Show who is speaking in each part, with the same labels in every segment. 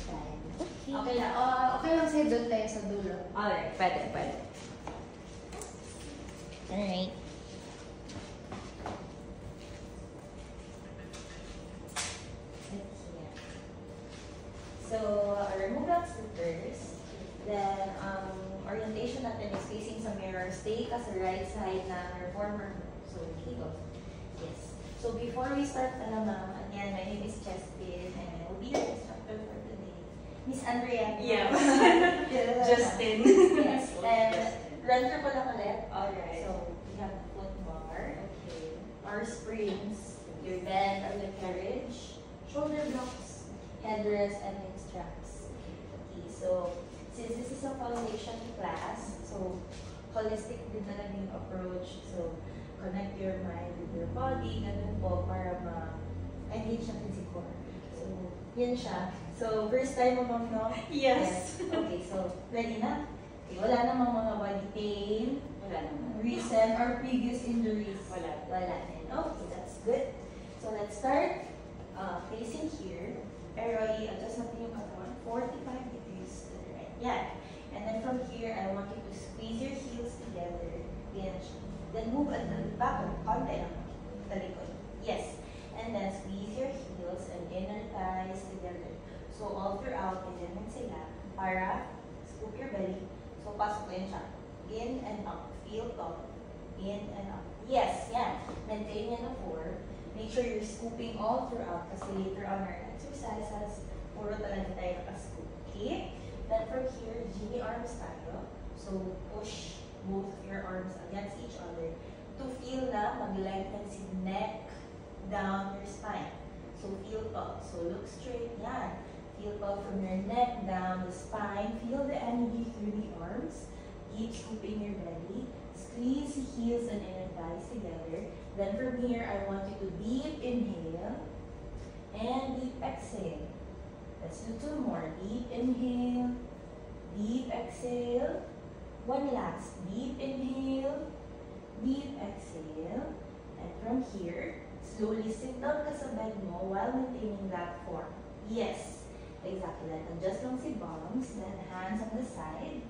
Speaker 1: side.
Speaker 2: Okay lang. Okay lang sa'yo doon tayo sa dulo.
Speaker 1: Alright, pwede. Alright. So, remove that slippers. Then, orientation natin is facing sa mirror. Stay ka sa right side na reformer mo. So, dito. Yes. So, before we start ma'am, again, my name is Chespin and I will be your instructor for today. Miss Andrea.
Speaker 3: Yes. Justin.
Speaker 1: Yes. And run through ko lang ulit.
Speaker 3: Alright.
Speaker 1: So, we have the foot bar. Okay. Our springs. Your bend of the carriage. Shoulder blocks. Headrest and hip straps. Okay. So, since this is a foundation class, so holistic din talaga yung approach. So, connect your mind with your body, ganun po, para ma-engage natin si core. So, yan siya. So, first time mo, ma'am, no?
Speaker 3: Yes.
Speaker 1: Okay, so, ready na? Okay, wala namang mga body pain,
Speaker 3: Wala naman.
Speaker 1: recent or previous injuries.
Speaker 3: Wala.
Speaker 1: Wala din. Okay, that's good. So, let's start facing here. Pero, i-adjust natin yung katawan. 45 degrees to the right. Yeah. And then from here, I want you to squeeze your heels together. Then move at the back. Konti lang. Talikod. Yes. And then squeeze your heels and inner thighs together. So all throughout, ganyan sila. Para scoop your belly. So pasok din siya. In and up. Feel top. In and up. Yes. Yan. Maintain yan na 4. Make sure you're scooping all throughout kasi later on our exercises, puro talaga tayo nakascoop. Okay? Then from here, Genie arms tayo. So push both of your arms against each other to feel na mag-lengthen si neck down your spine. So feel tall. So look straight. Yan. Feel tall from your neck down the spine. Feel the energy through the arms. Keep scooping your belly. Squeeze the heels and inner thighs together. Then from here, I want you to deep inhale and deep exhale. Let's do 2 more. Deep inhale, deep exhale. One last. Deep inhale, deep exhale. And from here, slowly sit down ka sa bed mo while maintaining that form. Yes, exactly. Then adjust lang si bums, then hands on the side.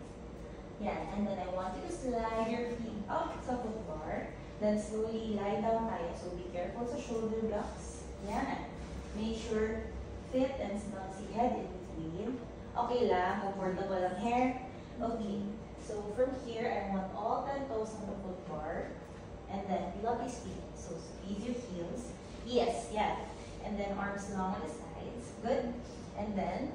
Speaker 1: Yeah, and then I want you to slide your feet up sa foot bar. Then slowly lie down tayo. So be careful sa shoulder blocks. Yan. Make sure fit and snug si head in between. Okay lang, comfortable ang hair. Okay. So from here, I want all 10 toes on the foot bar. And then Pilates feet. So squeeze your heels. Yes, yeah. And then arms long on the sides. Good. And then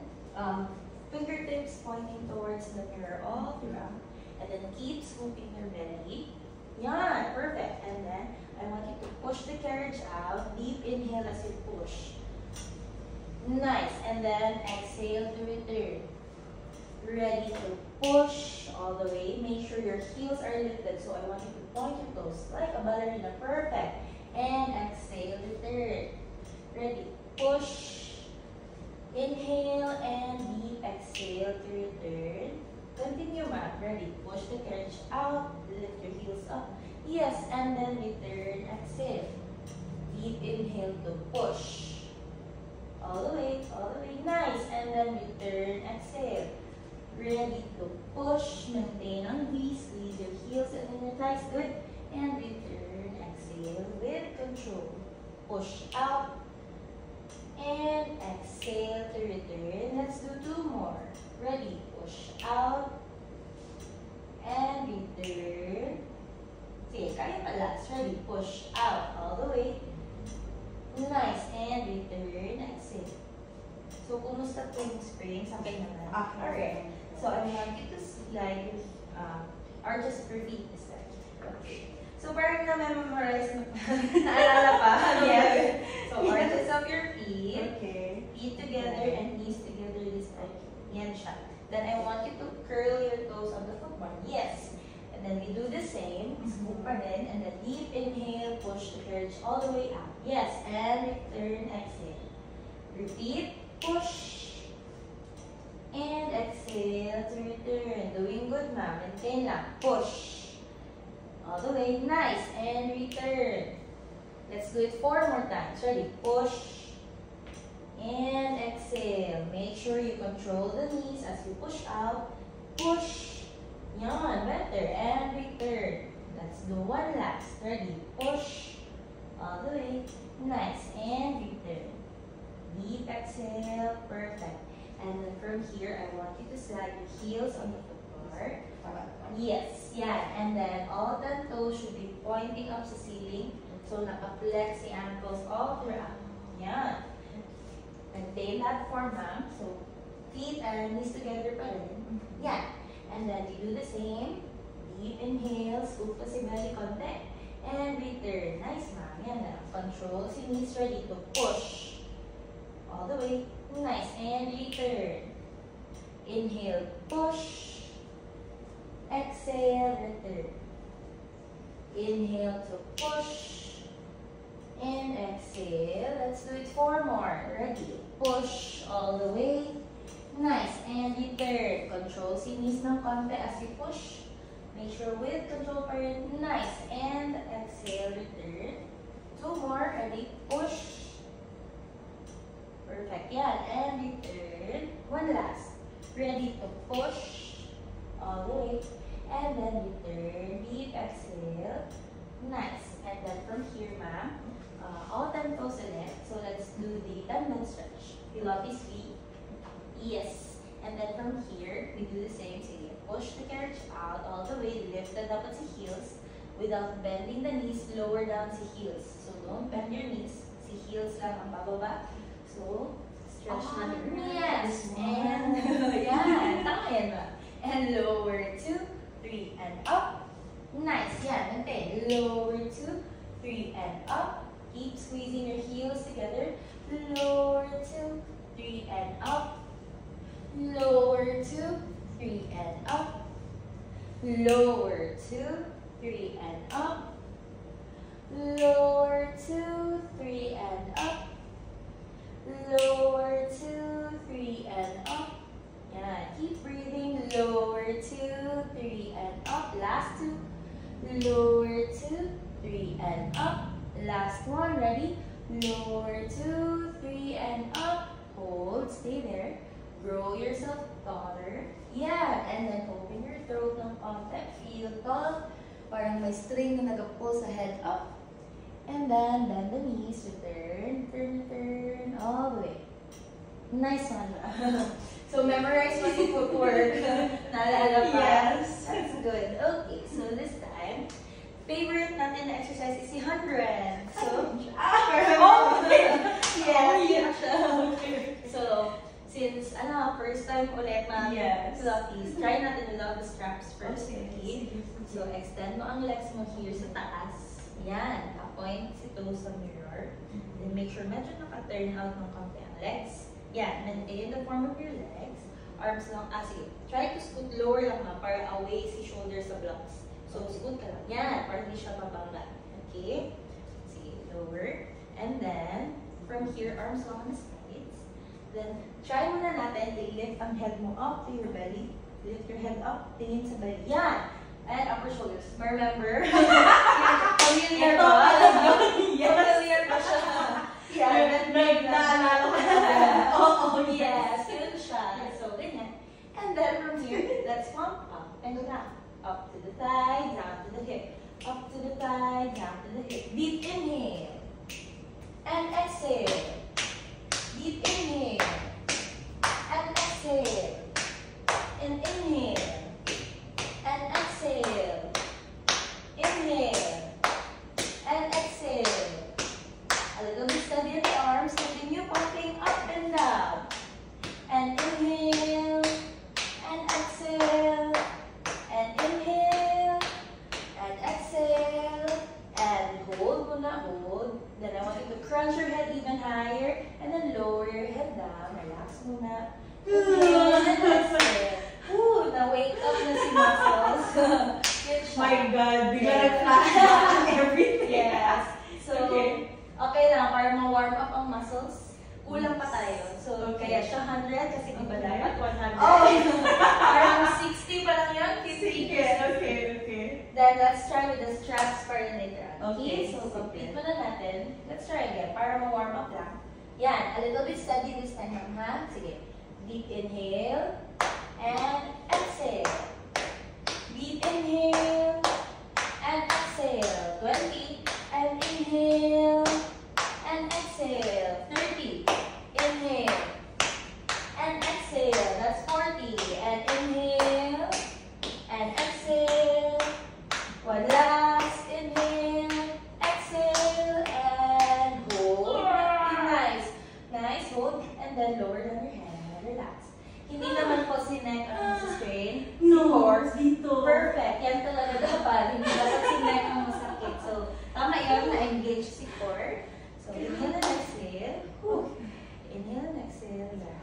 Speaker 1: fingertips pointing towards the mirror all throughout. And then keep scooping your belly. Yeah, perfect. And then I want you to push the carriage out. Deep inhale as you push. Nice. And then exhale to return. Ready to push all the way. Make sure your heels are lifted. So I want you to point your toes like a ballerina. Perfect. And exhale, return. Ready. Push. Inhale and deep exhale to return. Continue, ma'am. Ready. Push the carriage out. Lift your heels up. Yes, and then return. Exhale. Deep inhale to push. All the way, all the way. Nice. And then return. Exhale. Ready to push. Maintain on V. Squeeze your heels and inner thighs. Good. And return. Exhale with control. Push out. And exhale to return. Let's do 2 more. Ready. Push out. And return. Sige, kaya pa last. Ready. Push out. All the way. Nice. And return. Exhale. So, kumusta po yung spring? Sabi naman.
Speaker 3: Okay.
Speaker 1: Alright. So, I want you to slide your arches of your feet this time. Okay. So, parang na-memorize na. Naalala pa? Yes. So, arches of your feet.
Speaker 3: Okay.
Speaker 1: Feet together and knees together this time. Yan siya. Then I want you to curl your toes on the foot bar. Yes. And then we do the same. Scoop pa rin. And then deep inhale. Push the carriage all the way up. Yes. And return. Exhale. Repeat. Push. And exhale to return. Doing good, ma'am. Maintain lang. Push. All the way. Nice. And return. Let's do it 4 more times. Ready? Push. And exhale. Make sure you control the knees as you push out. Push. Yan, better. And return. Let's do one last. Ready? Push. All the way. Nice. And return. Deep exhale. Perfect. And then from here, I want you to slide your heels on the footboard. Yes. Yeah. And then all 10 toes should be pointing up sa ceiling. So, naka-flex the ankles all throughout. Yan. Maintain that form, ma'am. So, feet and knees together pa rin. Yeah. And then, you do the same. Deep inhale. Scoop pa si belly konti. And return. Nice, ma'am. Yan na. Control si knees. Ready to push. All the way. Nice. And return. Inhale. Push. Exhale. Return. Inhale to push. And exhale. Let's do it 4 more. Ready? Push all the way. Nice. And return. Control si knees ng konti as you push. Make sure with control pa rin. Nice. And exhale. Return. 2 more. Ready? Push. Perfect. Yan. And return. One last. Ready to push. All the way. And then return. Deep exhale. Nice. And then from here, ma'am, all 10 toes ulit. So let's do the 10-minute stretch. Pilates feet. Yes. And then from here, we do the same. So you push the carriage out all the way, lift it up at the heels without bending the knees, lower down the heels. So don't bend your knees. Si heels lang ang bababa. So, stretch na the yes. And, yan. Tama yan ba? And lower 2, 3, and up. Nice. Yan. Maintain. Lower 2, 3, and up. Keep squeezing your heels together. Lower 2, 3, and up. Lower 2, 3, and up. Lower 2, 3, and up. Lower 2, 3, and up. Lower 2, 3, and up. Yeah, keep breathing. Lower 2, 3, and up. Last 2. Lower 2, 3, and up. Last one, ready? Lower 2, 3, and up. Hold, stay there. Grow yourself taller. Yeah, and then open your throat ng konti. Feel tall. Parang may string na nag-pull sa head up. And then bend the knees. Return, turn, all the way. Nice one. So memorize what you footwork. Naalala pa?
Speaker 3: Yes.
Speaker 1: That's good. Okay, so this time, favorite natin na exercise is si 100. So, yes. So, since, first time ulit na Pilates, try natin without the straps first. Okay? So, extend mo ang legs mo here sa taas. Yan. Point si toes sa mirror. Then, make sure medyo naka-turn out ng konti ang legs. Yan. Maintain the form of your legs. Arms lang. Sige. Try to scoot lower lang para away si shoulders sa blocks. So, scoot ka lang. Yan, para hindi siya mabangga. Okay? Sige, lower. And then, from here, arms lang on the sides. Then, try muna natin, lift ang head mo up to your belly. Lift your head up, tingin sa belly. Yan! And upper shoulders. Remember? Familiar ba? Familiar ba siya? Yeah, naalala ko na. Oh, yes. Yun siya. So, ganyan. And then, from here, let's pump up and down. Up to the thigh, down to the hip. Up to the thigh, down to the hip. Deep inhale. And exhale. Deep inhale. And exhale. And inhale. And exhale. Inhale. And exhale. A little bit steady in the arms. Continue pumping up and down. And inhale. And exhale. And inhale, and exhale, and hold muna, hold. Then I want you to crunch your head even higher, and then lower your head down. Relax muna. Inhale, and exhale. Woo, na-wake up na si muscles. Good shot.
Speaker 3: My God, bigla nag-flashback everything.
Speaker 1: Yes. So, okay lang, para ma-warm up ang muscles. Kulang pa tayo. So, kaya siya 100 kasi iba dapat 100. Oh! Parang 60 pa lang yun. 50.
Speaker 3: Okay.
Speaker 1: Then, let's try with the straps para later on.
Speaker 3: Okay.
Speaker 1: So, complete mo na natin. Let's try again. Para ma-warm up lang. Yan, a little bit steady this time, ma'am, ha? Sige. Deep inhale and exhale. Deep inhale and exhale. 20 and inhale and exhale. 30. Inhale and exhale. That's 40. And inhale and exhale. One last. Inhale, exhale, and hold. Nice. Nice. Hold. And then lower down your head. Relax. Hindi naman po si neck ang strain.
Speaker 3: No,
Speaker 1: Horse.
Speaker 3: dito.
Speaker 1: Perfect. Yan talaga dapat. Hindi dapat si neck ang masakit. So, tama yun. Na-engage si core. So, inhale and exhale. Whew. Inhale and exhale. Yeah.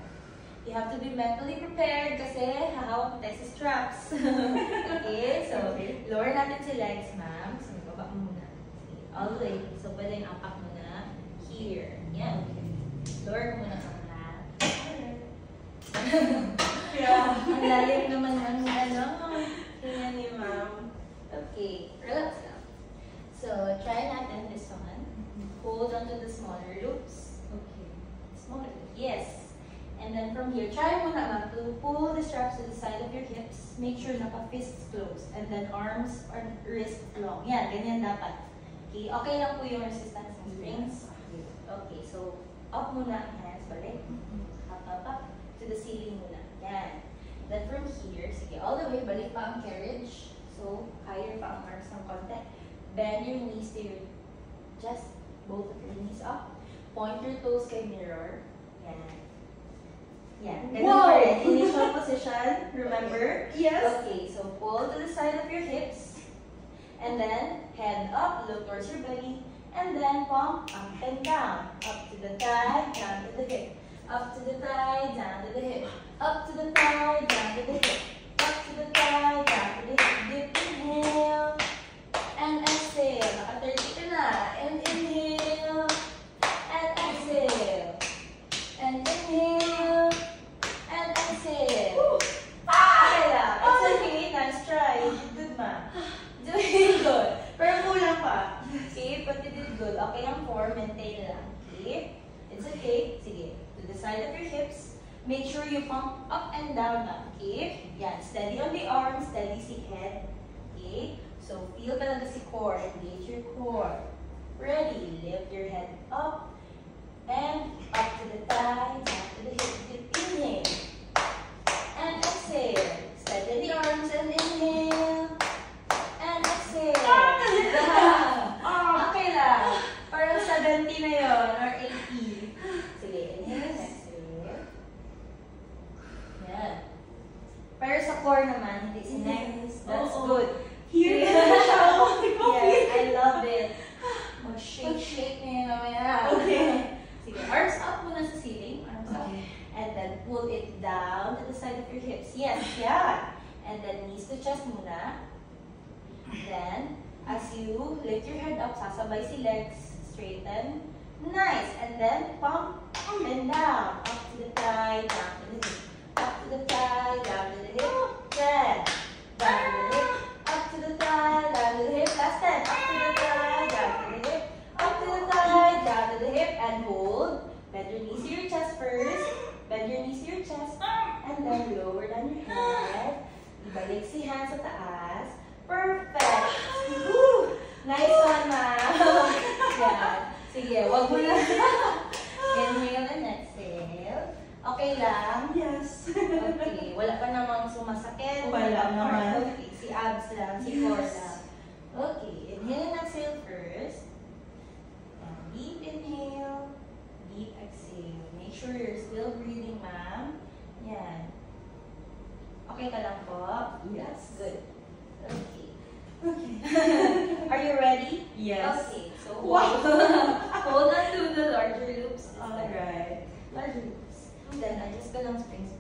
Speaker 1: You have to be mentally prepared kasi hahawak tayo sa straps. Okay? So, lower natin si legs, ma'am. So, baba muna. All the way. So, pwedeng apak muna. Here. Yan. Lower mo muna sa lahat.
Speaker 3: Yeah.
Speaker 1: Ang lalim naman ng ano. Tingnan ni ma'am. Okay. Relax lang. So, try natin this one. Hold on to the smaller loops.
Speaker 3: Okay.
Speaker 1: Smaller loop. Yes. And then from here, try muna ma'am to pull the straps to the side of your hips. Make sure naka-fists closed. And then arms or wrists long. Yan, ganyan dapat. Okay, okay lang po yung resistance ng strings. Okay, so up muna ang hands, balik. Up. To the ceiling muna. Yan. Then from here, sige, all the way, balik pa ang carriage. So, higher pa ang arms ng konti. Bend your knees to your chest. Both of your knees up. Point your toes kay mirror. Yan. Yan. Ganun
Speaker 3: Wow!
Speaker 1: pa rin. Initial position, remember?
Speaker 3: Yes.
Speaker 1: Okay, so pull to the side of your hips. And then, head up, look towards your belly. And then, palm up and down. Up to the thigh, down to the hip. Up to the thigh, down to the hip. Up to the thigh, down to the hip. Up to the thigh, down to the hip. Dip, inhale. And exhale. Naka-30 ka na. And inhale. And exhale. And inhale. And exhale. Okay lang. It's okay. Nice try. You did good, ma'am. Doing good. Pero kulang pa. Okay, but you did good. Okay lang 4. Maintain lang. Okay? It's okay. Sige. To the side of your hips. Make sure you pump up and down lang. Okay? Yan. Steady on the arms. Steady si head. Okay? So, feel talaga si core. Engage your core. Ready. Lift your head up. And up to the thigh. Down to the hip. Dip. Inhale. And exhale. Steady the arms and inhale. And exhale. Okay lang. Parang 70 na yun. Or 80. Sige. Inhale and exhale. Yan. Pero sa core naman, hindi si neck. That's
Speaker 3: Oo.
Speaker 1: good.
Speaker 3: Here
Speaker 1: Yeah.
Speaker 3: na siya.
Speaker 1: Yes, I love it. Shake na yun mamaya.
Speaker 3: Okay.
Speaker 1: Sige, arms up muna sa ceiling. Arms up.
Speaker 3: Okay.
Speaker 1: And then pull it down to the side of your hips. Yes, yeah. And then knees to chest muna. Then, as you lift your head up, sasabay si legs, straighten. Nice. And then, pump and down. Up to the thigh, down to the hip. Up to the thigh, down to the hip. 10. Down to the hip. Up to the thigh, down to the hip. Last 10. Up to the thigh, down to the hip. Up to the thigh, down to the hip. And hold. Bend your knees to your chest first. Bend your knees to your chest. And then lower down your head. Ibalik si hands sa taas. Perfect. Woo! Nice one, ma'am. Yan. Sige, wag mo lang. Inhale and exhale. Okay lang?
Speaker 3: Yes.
Speaker 1: Okay. Wala pa namang sumasakit.
Speaker 3: Wala naman.
Speaker 1: Okay. Si abs lang. Si core lang. Okay. Inhale and exhale first. And deep inhale. Deep exhale. Make sure you're still breathing, ma'am. Yan. Okay ka lang po?
Speaker 3: Yes.
Speaker 1: Good. Okay.
Speaker 3: Okay.
Speaker 1: Are you ready?
Speaker 3: Yes.
Speaker 1: Okay. So,
Speaker 3: Wow.
Speaker 1: hold on to the larger loops.
Speaker 3: Alright.
Speaker 1: Larger loops. Then, adjust ka lang springs.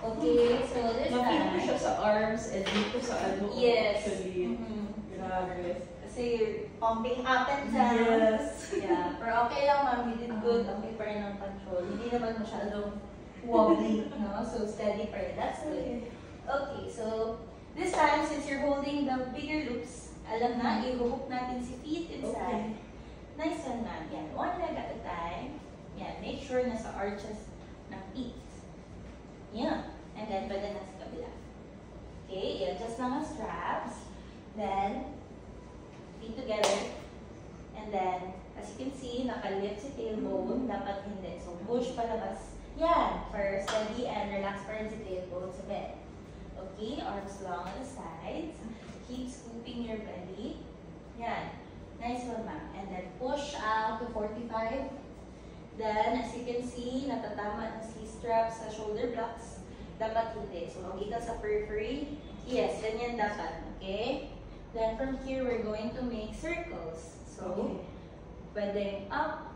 Speaker 1: Okay, so this
Speaker 3: Mapili ko siya
Speaker 1: time.
Speaker 3: sa arms and dito sa ano.
Speaker 1: Yes.
Speaker 3: Actually.
Speaker 1: Mhm.
Speaker 3: Grabe.
Speaker 1: Kasi you're pumping up and down.
Speaker 3: Yes.
Speaker 1: Yeah. Pero okay lang, ma'am. You did good. Okay pa rin ang control. Hindi naman masyadong wobbly, no? So, steady pa rin. That's good. Okay, so this time, since you're holding the bigger loops, alam na, i-hook natin si feet inside. Nice one, ma'am. Yan, one leg at a time. Yan, make sure nasa arches ng feet. Yan. And then, pwede na sa kabila. Okay, i-adjust lang ang straps. Then, feet together. And then, as you can see, nakalift si tailbone. Dapat hindi. So, push palabas. Yan. First, steady and relax pa rin si tailbone sa bed. Okay, arms long on the sides. Keep scooping your belly. Yan. Nice one, ma'am. And then, push out to 45. Then, as you can see, natatama ng C-straps sa shoulder blocks. Dapat hindi. So, magiging sa periphery. Yes, ganyan dapat. Okay? Then, from here, we're going to make circles. So, pwedeng up,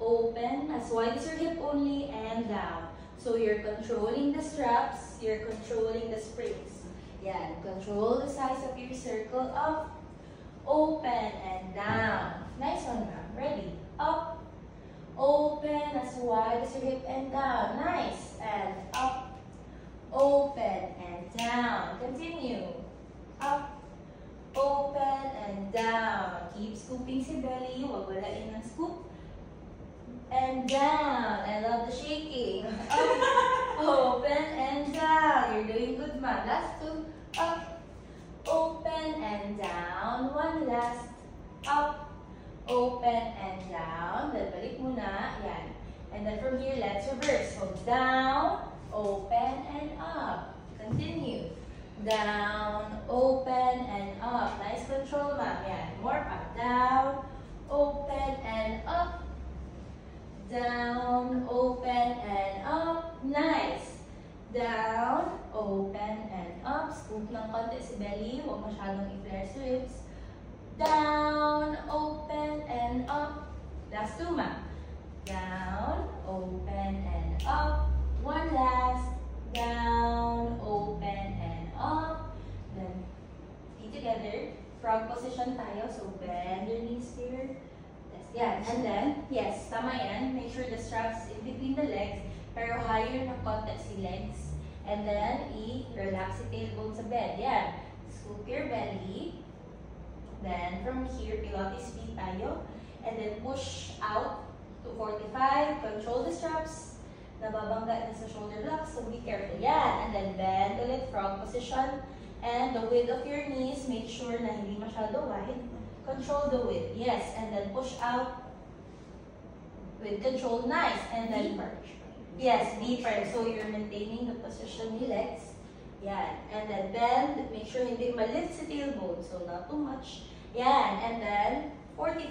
Speaker 1: open, as wide as your hip only, and down. So, you're controlling the straps, you're controlling the springs. Yan. Control the size of your circle. Up, open, and down. Nice one, ma'am. Ready? Up, open, as wide as your hip, and down. Nice. And up, open, and down. Continue. Up, open, and down. Keep scooping si belly. Huwag walain ng scoop. And down. I love the shaking. Up, open, and down. You're doing good, man. Last two. Up, open, and down. One last. Up, open, and down. Then balik muna. Yan. And then from here, let's reverse. So down, open, and up. Continue. Down, open, and up. Nice control, ma'am. Yan. More pa. Down, open, and up. Down, open, and up. Nice. Down, open, and up. Scoop ng konti si belly. Huwag masyadong i-flare si ribs. Down, open, and up. Last two, ma'am. Down, open, and up. One last. Down, open, and up. Then, feet together. Frog position tayo. So, bend your knees here. Yan. And then, yes, tama yan. Make sure the straps in between the legs, pero higher na konti si legs. And then, i-relax si tailbone sa bed. Yan. Scoop your belly. Then, from here, Pilates feet tayo. And then, push out to 45. Control the straps. Nababangga na sa shoulder blocks, so be careful. Yan. And then, bend ulit, frog position. And the width of your knees, make sure na hindi masyado wide. Control the width. Yes. And then push out with control. Nice. And then yes, deeper. So you're maintaining the position ni legs. Yan. And then bend. Make sure hindi malift si tailbone. So not too much. Yan. And then 45.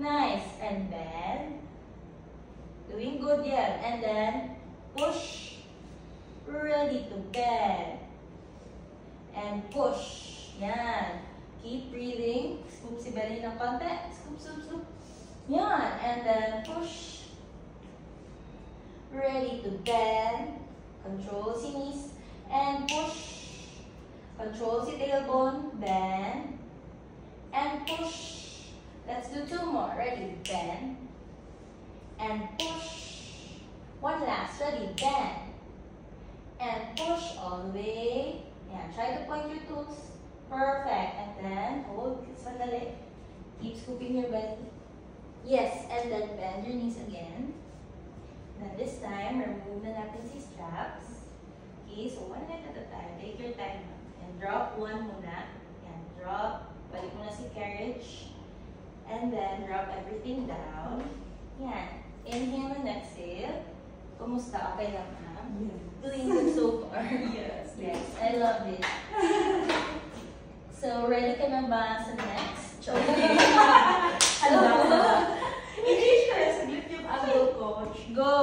Speaker 1: Nice. And bend. Doing good yan. And then push. Ready to bend. And push. Yan. Keep breathing. Scoop si belly ng konti. Scoop, scoop, scoop. Yan. And then push. Ready to bend. Control si knees. And push. Control si tailbone. Bend. And push. Let's do two more. Ready? Bend. And push. One last. Ready? Bend. And push all the way. Yan. Try to point your toes. Perfect. And then, hold. Sandali. Keep scooping your belly. Yes. And then, bend your knees again. Then this time, remove na natin si straps. Okay. So, one leg at a time. Take your time. And drop one muna. Yan. Drop. Balik muna si carriage. And then, drop everything down. Yan. Inhale and exhale. Kumusta? Okay lang, ma'am?
Speaker 3: Yes.
Speaker 1: Doing good so far.
Speaker 3: Yes.
Speaker 1: Yes. I love it. So, ready ka na ba sa next?
Speaker 3: Ano ba? I-change ko na saglit yung angle, coach.
Speaker 1: Go!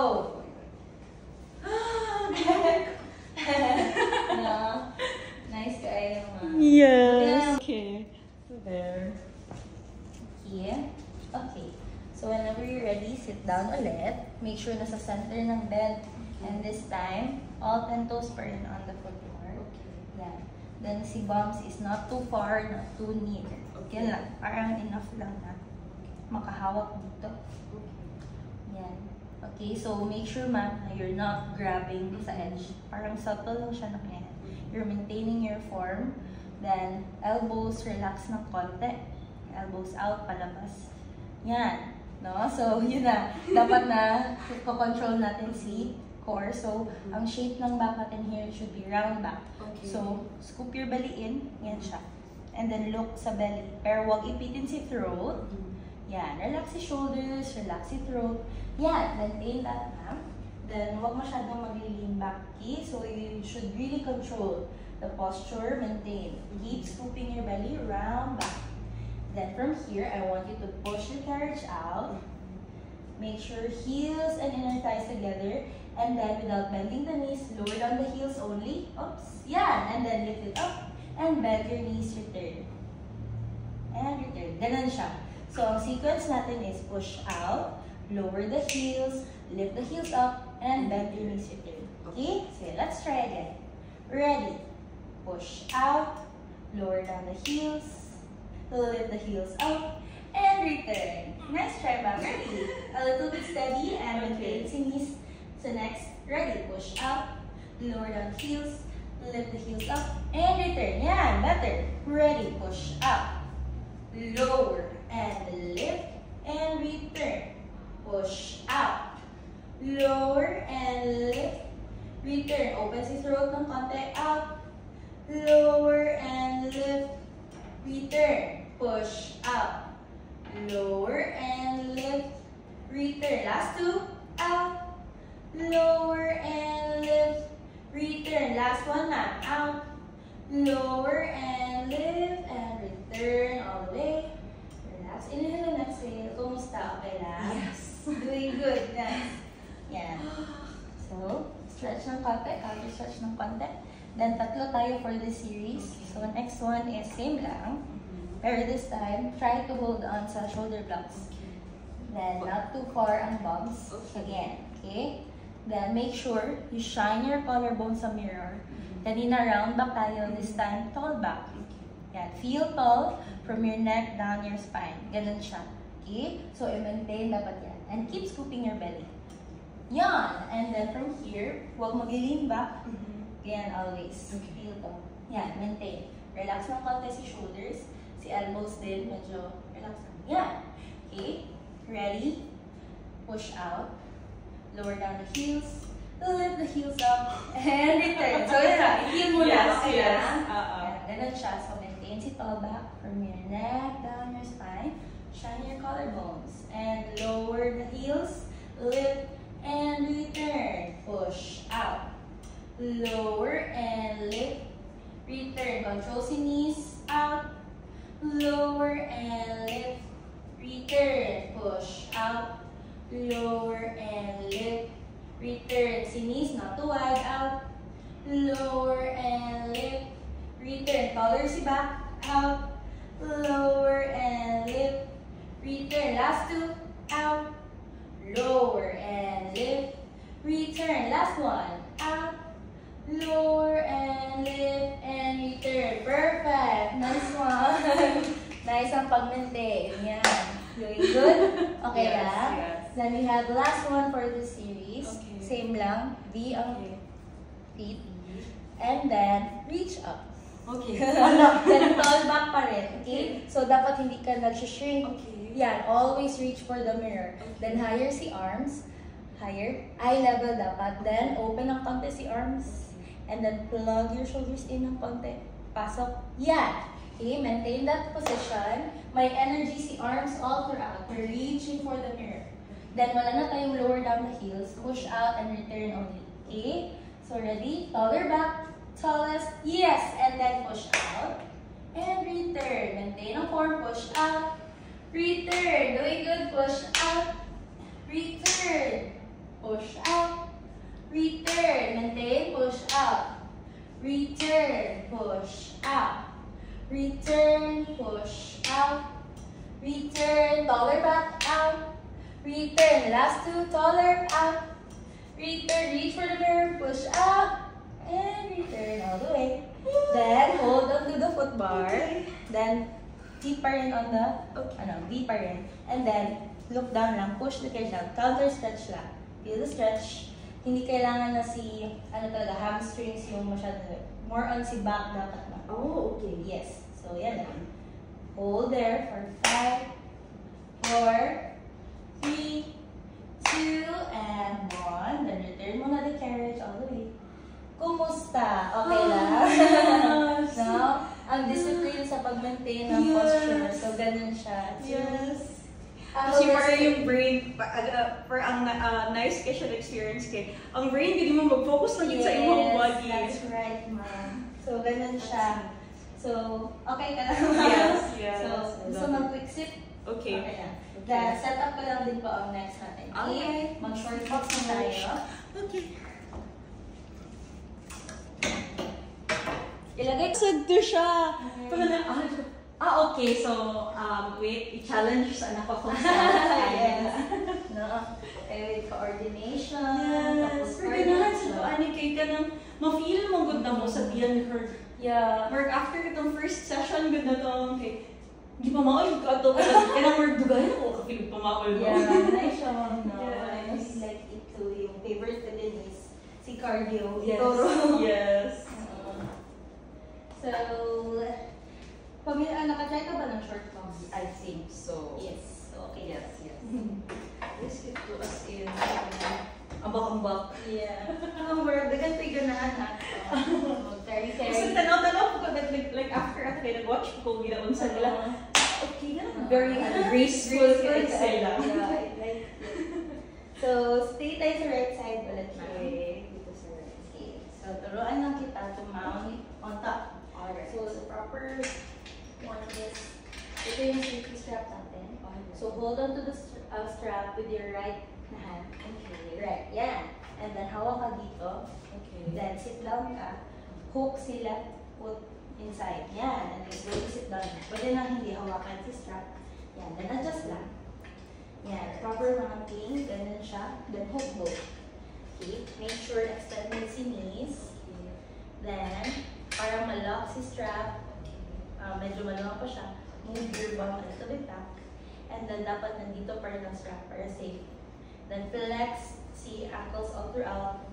Speaker 1: No? Nice kayo, ma'am.
Speaker 3: Yes. Okay. So there.
Speaker 1: Here. Okay. So, whenever you're ready, sit down ulit. Make sure nasa center ng bed. And this time, all 10 toes pa rin on the floor. Yan. Then, si bumps is not too far, not too near. Yan lang. Parang enough lang na makahawak dito. Yan. Okay, so make sure, ma'am, na you're not grabbing sa edge. Parang subtle lang siya ng yan. You're maintaining your form. Then, elbows, relax ng konti. Elbows out, palabas. Yan. No? So, yun na. Dapat na control natin si core. So, ang shape ng back natin here should be round back.
Speaker 3: Okay.
Speaker 1: So, scoop your belly in. Yan siya. And then look sa belly. Pero huwag ipitin si throat. Yan. Relax si shoulders. Relax si throat. Yan. Maintain that na. Then, huwag masyadong mag-lean back. Okay? So, you should really control the posture. Maintain. Keep scooping your belly round back. Then from here, I want you to push your carriage out. Make sure heels and inner thighs together. And then without bending the knees, lower down the heels only. Oops. Yeah. And then lift it up. And bend your knees, return. And return. Ganon siya. So ang sequence natin is push out, lower the heels, lift the heels up, and bend your knees, return. Okay? So let's try again. Ready. Push out, lower down the heels, lift the heels up, and return. Nice try, ma'am. Ready? A little bit steady and with balancing knees. So next, ready? Push up, lower down the heels, lift the heels up, and return. Yan, better. Ready? Push up, lower, and lift, and return. Push out, lower, and lift, return. Open si throat ng konti. Up, lower, and lift, return. Push up, lower, and lift, return. Last two, out, lower, and lift, return. Last one, ma'am. Out, lower, and lift, and return all the way. Relax. Inhale and exhale. Kumusta? Okay lang?
Speaker 3: Yes.
Speaker 1: Doing good. Nice. Yan. So, stretch ng konti. Counter stretch ng konti. Then, tatlo tayo for this series. So, next one is same lang. Pero this time, try to hold on sa shoulder blocks. Then, not too far ang bumps. Again, okay? Then, make sure you shine your collarbone sa mirror. Kanina, round back tayo. This time, tall back. Yan. Feel tall from your neck down your spine. Ganun siya. Okay? So, i-maintain dapat yan. And keep scooping your belly. Yan. And then, from here, huwag mag-lean back. Yan, always. Feel tall. Yan, maintain. Relax ng konti si shoulders. Si elbows din, medyo relax lang. Yan. Okay? Ready? Push out. Lower down the heels. Lift the heels up. And return. So, yun na. Heel mo na. Okay lang. Yan. Ganun siya. So, maintain si tall back from your neck down your spine. Shine your collarbones. And lower the heels. Lift and return. Push out. Lower and lift. Return. Control si knees. Out. Lower and lift, return, push out, lower and lift, return, si knees not too wide, out, lower and lift, return, taller si back, out, lower and lift, return, last two, out, lower and lift, return, last one, out, lower and lift, and return. Perfect! Nice one! Nice ang pag-maintain. Yan. Doing good? Okay
Speaker 3: Yes,
Speaker 1: lang?
Speaker 3: yes.
Speaker 1: Then we have the last one for this series.
Speaker 3: Okay.
Speaker 1: Same lang. V ang feet. And then, reach up.
Speaker 3: Okay.
Speaker 1: Then tall back pa rin. Okay? So, dapat hindi ka nag-shrink.
Speaker 3: Okay.
Speaker 1: Yan. Always reach for the mirror. Then, higher si arms. Higher. Eye level dapat. Then, open ng konti si arms. And then, plug your shoulders in ng konti. Pasok. Yan. Okay? Maintain that position. May energy si arms all throughout. We're reaching for the mirror. Then, wala na tayong lower down the heels. Push out and return only. Okay? So, ready? Taller back. Tallest. Yes. And then, push out. And return. Maintain ang form. Push out. Return. Doing good. Push out. Return. Push out. Return. Maintain. Push out. Return. Push out. Return. Push out. Return. Taller back. Out. Return. Last two. Taller. Out. Return. Reach for the mirror. Push out. And return all the way. Then, hold on to the foot bar. Then, keep pa rin on the, V pa rin. And then, look down lang. Push the cage down. Counter stretch lang. Feel the stretch. Hindi kailangan na si, hamstrings yung masyado. More on si back dapat na.
Speaker 3: Oh, okay.
Speaker 1: Yes. So, yan lang. Hold there for 5, 4, 3, 2, and 1. Then return mo na the carriage all the way. Kumusta? Okay lang? No? Ang discipline sa pag-maintain ng posture. So, ganun siya.
Speaker 3: Yes.
Speaker 1: Ang
Speaker 3: Kasi para
Speaker 1: overstay-
Speaker 3: yung brain, para ang nice ka siya experience kay, ang brain, hindi mo mag-focus lang sa imong body.
Speaker 1: That's right, ma'am. So, ganun siya. So, okay ka lang, ma'am?
Speaker 3: Yes, yes.
Speaker 1: So, gusto mag-quick sip?
Speaker 3: Okay.
Speaker 1: lang. The setup ko lang din po ang next natin.
Speaker 3: Okay.
Speaker 1: Mag-short box na tayo.
Speaker 3: Okay.
Speaker 1: Ilagay ko.
Speaker 3: Sagdo siya. Okay. So, wait, i-challenge sa anak ko kung
Speaker 1: Yes. No. Okay, with coordination.
Speaker 3: Yes. Pero ganahan sa doon, kay ka nang ma-feel mo good na mo sa tiyan her.
Speaker 1: Yeah.
Speaker 3: Work after itong first session, good na to. Okay. Hindi pa maol ka ito. Kailang work dugay na ko kapag pa maol mo.
Speaker 1: Yeah, nice siya, ma'am. No?
Speaker 3: Yes.
Speaker 1: I really like it too. Yung favorite ko din is si cardio.
Speaker 3: Yes.
Speaker 1: Toro.
Speaker 3: Yes.
Speaker 1: So, nakatry ka ba ng short box?
Speaker 3: I think so.
Speaker 1: Yes. Okay.
Speaker 3: Yes. Yes, it to us in ambak-ambak.
Speaker 1: Yeah. Ang work, dagan pa yung ganahan ha.
Speaker 3: Kasi
Speaker 1: Carry.
Speaker 3: tanaw-tanaw ko that like after at nag-watch ko ginaon sa nila. Okay, very graceful ka sila.
Speaker 1: Yeah, I like it. So, stay tayo sa right side ulit, ma'am.
Speaker 3: Okay, dito sa right.
Speaker 1: Okay. So, turuan lang kita to mount on top.
Speaker 3: Alright.
Speaker 1: So, the proper one is, ito yung safety strap natin. So, hold on to the strap with your right hand.
Speaker 3: Okay.
Speaker 1: Right, yan. And then, hawak ka dito.
Speaker 3: Okay.
Speaker 1: Then, sit down ka. Hook sila, put inside. Yan. And then, slowly sit down. Pwede na hindi hawakan si strap. Yan. Then, adjust lang. Yan. Proper mounting. Ganun siya. Then, hook both. Okay. Make sure extend mo si knees. Then, para ma-lock si strap, medyo maluwag pa siya, move your bum a little bit back. And then, dapat nandito pa rin ang strap para safe. Then, flex si ankles all throughout.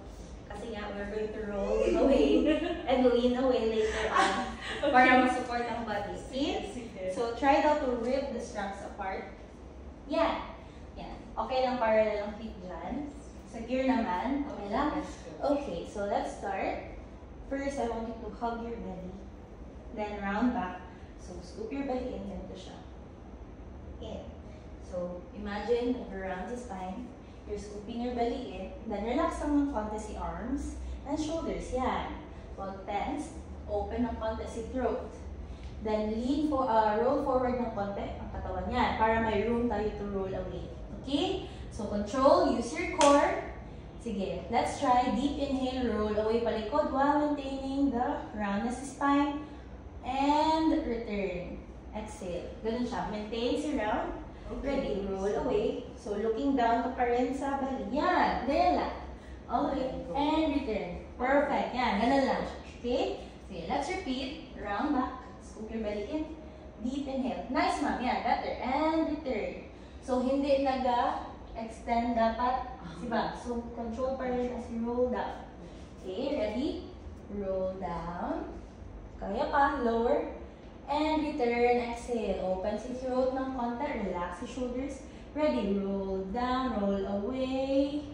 Speaker 1: Kasi nga, we're going to roll away and lean away later on para ma-support ang body. See? So, try daw to rip the straps apart. Yan. Yan. Okay lang para lang feet dyan. Sa gear naman, okay lang? Okay, so let's start. First, I want you to hug your belly. Then, round back. So, scoop your belly in. Ganito siya. In. So, imagine, around the spine. You're scooping your belly in. Then, relax lang ng konti si arms and shoulders. Yan. While tense, open ng konti si throat. Then, roll forward ng konti ang katawan. Yan. Para may room tayo to roll away. Okay? So, control. Use your core. Sige. Let's try. Deep inhale. Roll away palikod while maintaining the roundness of spine. And return. Exhale. Ganun siya. Maintain si round. Ready, roll away. So, looking down ka pa rin sa belly. Yan, there lang. All the way. And return. Perfect. Yan, ganun lang. Okay? Sige, let's repeat. Round back. Scoop your belly in. Deep inhale. Nice, ma'am. Yan, better. And return. So, hindi extend dapat. Diba? So, control pa rin as you roll down. Okay, ready? Roll down. Kaya pa. Lower. And return, exhale. Open si throat ng konti. Relax si shoulders. Ready, roll down, roll away.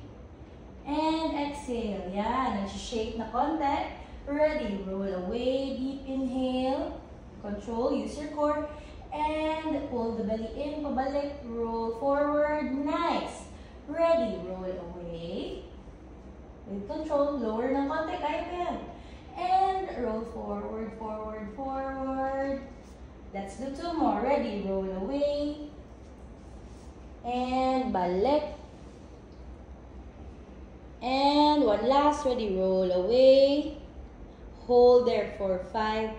Speaker 1: And exhale. Yan, nag-shake na konti. Ready, roll away. Deep inhale. Control, use your core. And pull the belly in, pabalik. Roll forward. Nice. Ready, roll away. With control, lower ng konti. Kaya pa yan. And roll forward, forward, forward. Let's do two more. Ready, roll away. And balik. And one last. Ready, roll away. Hold there for 5,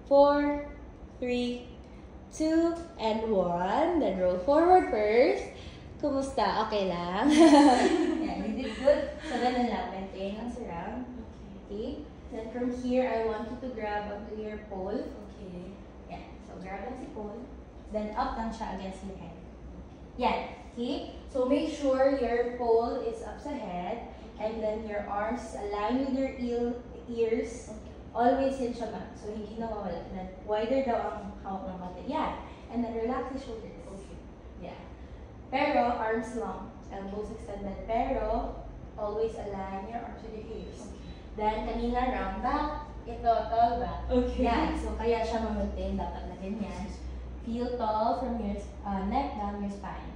Speaker 1: 4, 3, 2, and 1. Then roll forward first. Kumusta? Okay lang? Yeah, you did good. So, ganun lang. Maintain ang surround. Okay. Then from here, I want you to grab onto your pole. Okay. Yan. So, grab lang si pole. Then up lang siya against your head. Yan. Okay? So, make sure your pole is up sa head. And then your arms align with your ears. Always yun siya ma'am. So, hindi na mawala. Then, wider daw ang hawak ng konti. Yan. And then relax the shoulders. Okay. Yeah.
Speaker 2: Pero arms long, elbows extended. Pero always align your arms with your ears. Then kanina round back, ito tall back.
Speaker 3: Okay.
Speaker 2: Yan. So kaya siya ma-maintain dapat na ganyan. Feel tall from your neck down your spine.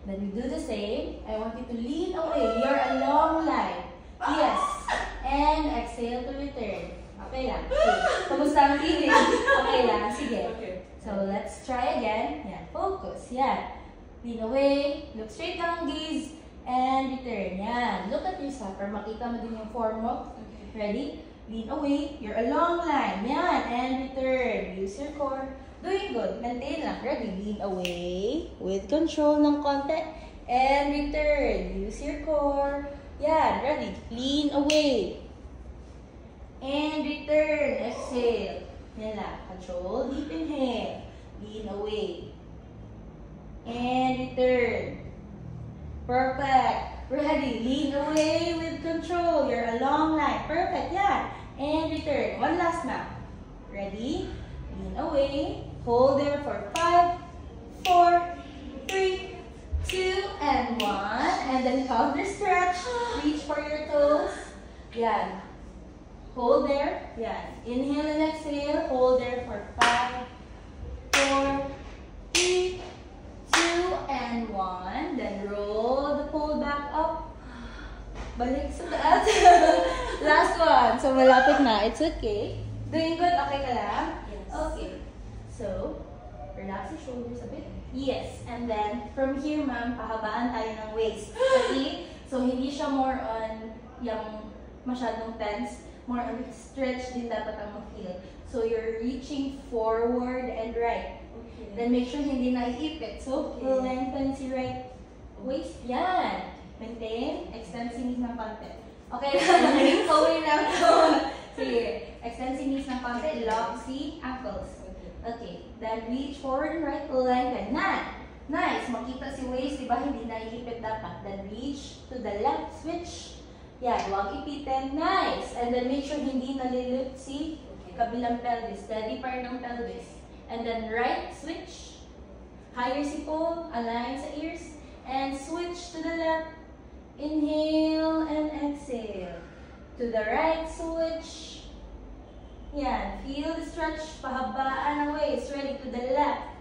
Speaker 2: Then we do the same. I want you to lean away. You're a long line. Yes. And exhale to return. Okay lang. Okay. Kamusta ang feeling? Okay lang. Sige.
Speaker 3: Okay.
Speaker 2: So let's try again. Yan. Focus. Yan. Lean away. Look straight down, gaze. And return. Yan. Look at yourself para makita mo din yung form mo.
Speaker 3: Okay.
Speaker 2: Ready? Lean away. You're a long line. Yan. And return. Use your core. Doing good. Maintain lang. Ready? Lean away. With control ng konti. And return. Use your core. Yan. Ready? Lean away. And return. Exhale. Yan lang. Control. Deep inhale. Lean away. And return. Perfect. Ready. Lean away with control. You're a long line. Perfect. Yeah. And return. One last map. Ready? Lean away. Hold there for 5, 4, 3, 2, and 1. And then counter stretch. Reach for your toes. Yan. Hold there. Yan. Inhale and exhale. Hold there for 5, 4, 3, 2, and 1. Then roll the pole back up. Balik sa taas. Last one. So malapit na. It's okay. Doing good? Okay ka lang?
Speaker 3: Yes.
Speaker 2: Okay. So, relax your shoulders a bit. Yes. And then, from here, ma'am, pahabaan tayo ng waist. Okay? So, hindi siya more on yung masyadong tense. More on stretch din dapat ang ma-feel. So, you're reaching forward and right.
Speaker 3: Okay.
Speaker 2: Then, make sure hindi naiipit. So,
Speaker 3: Okay.
Speaker 2: lengthen si right waist. Yan. Maintain. Extend si knees ng konti. Okay lang. Okay lang to. Sige. Extend si knees ng konti. Lock si ankles. Okay. Then, reach forward and right. Lengthen. Nice. Makita si waist. Diba? Hindi naiipit dapat. Then, reach to the left. Switch. Yan. Huwag ipitin. Nice. And then, make sure hindi nalilift si kabilang pelvis. Steady pa rin ang pelvis. And then, right. Switch. Higher si pole. Align sa ears. And switch to the left. Inhale and exhale. To the right. Switch. Yan. Feel the stretch. Pahabaan ng waist. Ready to the left.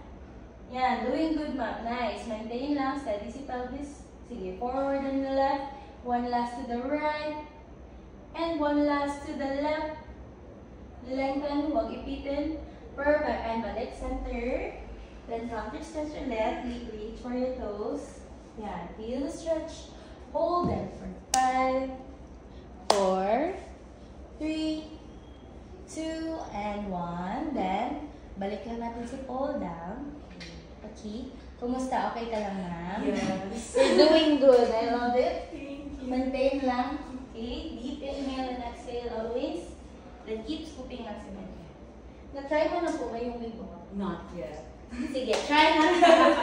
Speaker 2: Yan. Doing good, ma'am. Nice. Maintain lang. Steady si pelvis. Sige. Forward and the left. One last to the right. And one last to the left. Lengthen. Huwag ipitin. Perfect. And balik center. Then counter stretch ulit. Reach for your toes. Yan. Feel the stretch. Hold them for 5, 4, 3, 2, and 1. Then, balik lang natin si pole down. Okay. Kumusta? Okay ka lang, ma'am?
Speaker 3: Yes.
Speaker 2: You're doing good. I love it.
Speaker 3: Thank you.
Speaker 2: Maintain lang. Okay. Deep inhale and exhale always. Then keep scooping lang si Mary. Na-try mo na po ba yung wig mo?
Speaker 3: Not yet.
Speaker 2: Sige, try na.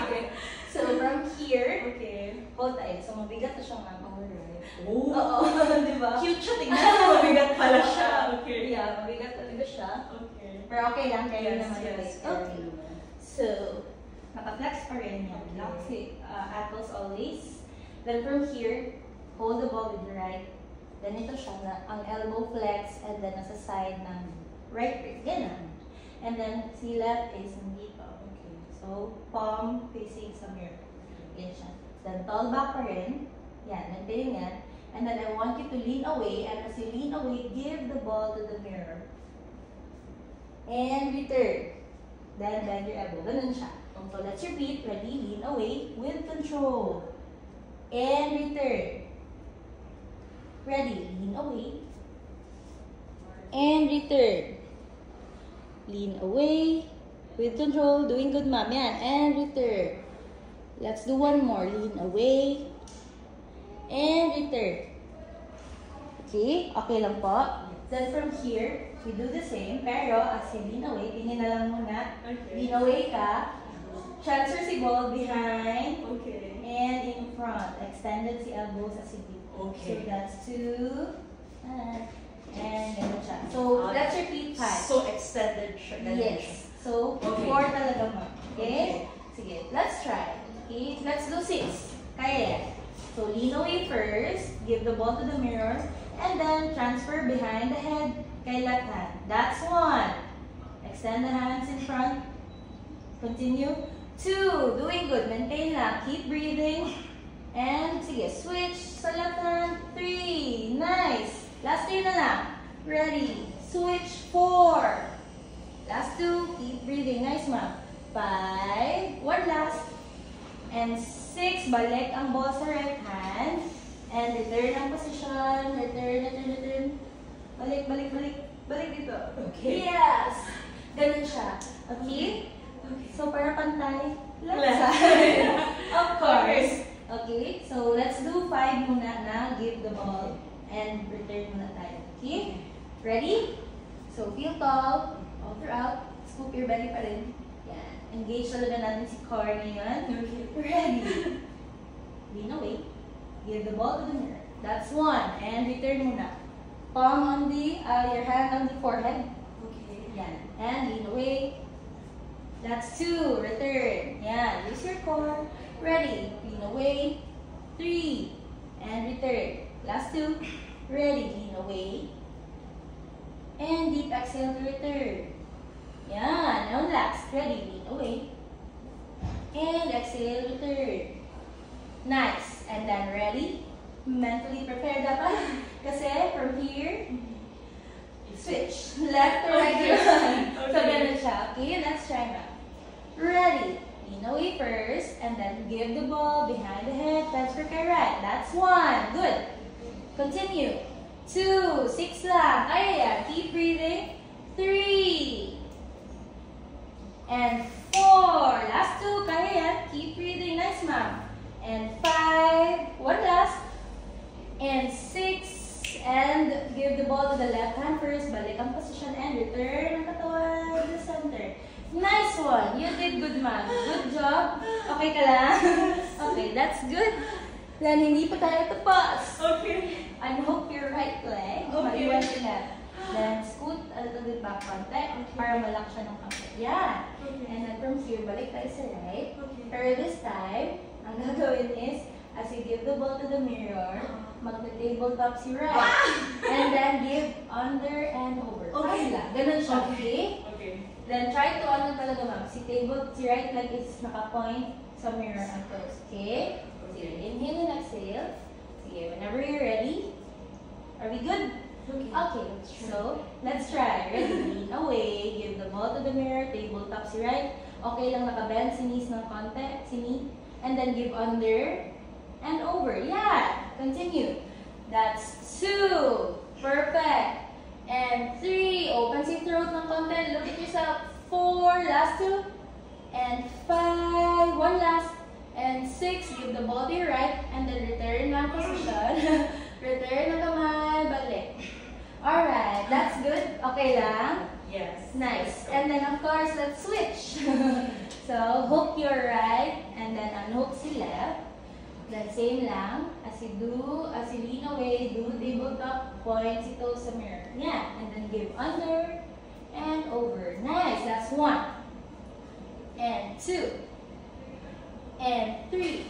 Speaker 2: Okay. So, from here,
Speaker 3: Okay.
Speaker 2: hold tight. So, mabigat na siya, ma'am.
Speaker 3: Alright.
Speaker 2: Oo. Di ba?
Speaker 3: Cute siya. Tingnan mo. Mabigat pala siya. Okay.
Speaker 2: Yeah, mabigat talaga siya.
Speaker 3: Okay.
Speaker 2: Pero okay lang, kaya
Speaker 3: Yes,
Speaker 2: naman yung
Speaker 3: yes.
Speaker 2: weight. Okay. So, naka-flex pa rin yan. Lock si ankles always. Then from here, hold the ball with your right. Then ito siya na ang elbow flex and then nasa side ng right wrist. Ganun. And then si left is dito. Okay. So, palm facing sa mirror. Ganyan siya. Then tall back pa rin. Yan, maintain yan. And then I want you to lean away. And as you lean away, give the ball to the mirror. And return. Then bend your elbow. Ganun siya. So let's repeat. Ready? Lean away with control. And return. Ready? Lean away. And return. Lean away with control. Doing good, ma'am. Yan. And return. Let's do one more. Lean away. And return. Okay? Okay lang po. Then from here, we do the same. Pero as you lean away, tingin na lang muna.
Speaker 3: Okay.
Speaker 2: Lean away ka. Transfer si ball behind.
Speaker 3: Okay.
Speaker 2: And in front. Extended si elbows as you did.
Speaker 3: Okay.
Speaker 2: So that's 2. And ganun siya. So let's repeat 5.
Speaker 3: So extended siya. ganun siya.
Speaker 2: Yes. So,
Speaker 3: Okay.
Speaker 2: 4 talaga mo. Okay?
Speaker 3: Okay.
Speaker 2: Sige, let's try. Okay, let's do 6. Kaya. So lean away first, give the ball to the mirror, and then transfer behind the head kay left hand. That's 1. Extend the hands in front. Continue. 2. Doing good. Maintain lang. Keep breathing. And sige, switch sa left hand. 3. Nice. Last 3 na lang. Ready. Switch. 4. Last 2. Keep breathing. Nice, ma'am. 5. 1 last. And 6. Balik ang ball sa right hand. And return ang position. Return. Balik. Balik dito.
Speaker 3: Okay.
Speaker 2: Yes. Ganun siya. Okay?
Speaker 3: Okay.
Speaker 2: So, para pantay. Left
Speaker 3: Left.
Speaker 2: side. Of course.
Speaker 3: Okay.
Speaker 2: Okay? So, let's do 5 muna na give the ball and return muna tayo. Okay? Ready? So, feel tall all throughout. Scoop your belly pa rin. Yan. Engage talaga natin si core ngayon.
Speaker 3: Okay.
Speaker 2: Ready? Lean away. Give the ball to the mirror. That's 1. And return muna. Palm on the, your hand on the forehead.
Speaker 3: Okay.
Speaker 2: Yan. And lean away. That's 2. Return. Yan. Use your core. Ready. Lean away. 3. And return. Last 2. Ready. Lean away. And deep exhale to return. Yan. Now last. Ready. Lean away. And exhale, return. Nice. And then ready. Mentally prepare dapat. Kasi from here, switch. Left to right.
Speaker 3: Okay.
Speaker 2: So ganun siya. Okay, let's try now. Ready. Lean away first, and then give the ball behind the head. Transfer kay right. That's 1. Good. Continue. 2. 6 lang. Kaya yan. Keep breathing. 3. And 4. Last 2. Kaya yan. Keep breathing. Nice, ma'am. And 5. 1 last. And 6. And give the ball to the left hand first. Balik ang position and return ang katawan to the center. Nice one. You did good, ma'am. Good job. Okay ka lang? Okay, that's good. Then, hindi pa tayo tapos.
Speaker 3: Okay.
Speaker 2: Unhook your right leg.
Speaker 3: Okay.
Speaker 2: Maliwan ka na. Then, scoot a little bit back konti para malak siya ng kamay. Yeah.
Speaker 3: Okay.
Speaker 2: And then from here, balik tayo sa right.
Speaker 3: Okay.
Speaker 2: Pero this time, ang gagawin is, as you give the ball to the mirror, magta-tabletop si right. And then give under and over.
Speaker 3: Okay.
Speaker 2: Lang. Ganun siya. Okay?
Speaker 3: Okay.
Speaker 2: Then try to ano talaga, ma'am. Si right leg is naka-point sa mirror ang toes. Okay? Sige, inhale and exhale. Sige, whenever you're ready. Are we good?
Speaker 3: Okay.
Speaker 2: Okay, so let's try. Ready? Lean away. Give the ball to the mirror. Tabletop si right. Okay lang naka-bend si knees ng konti. Si knee. And then give under and over. Yeah. Continue. That's 2. Perfect. And 3. Open si throat ng konti. Look at yourself. 4. Last 2. And 5. 1 last. And 6. Give the ball to your right. And then return ng position. Return ng kamay. Balik. Alright. That's good. Okay lang?
Speaker 3: Yes.
Speaker 2: Nice. And then of course, let's switch. So, hook your right. And then unhook si left. Then same lang. As you lean away, do tabletop, point si toes sa mirror. Yeah. And then give under and over. Nice. That's 1. And 2. And 3.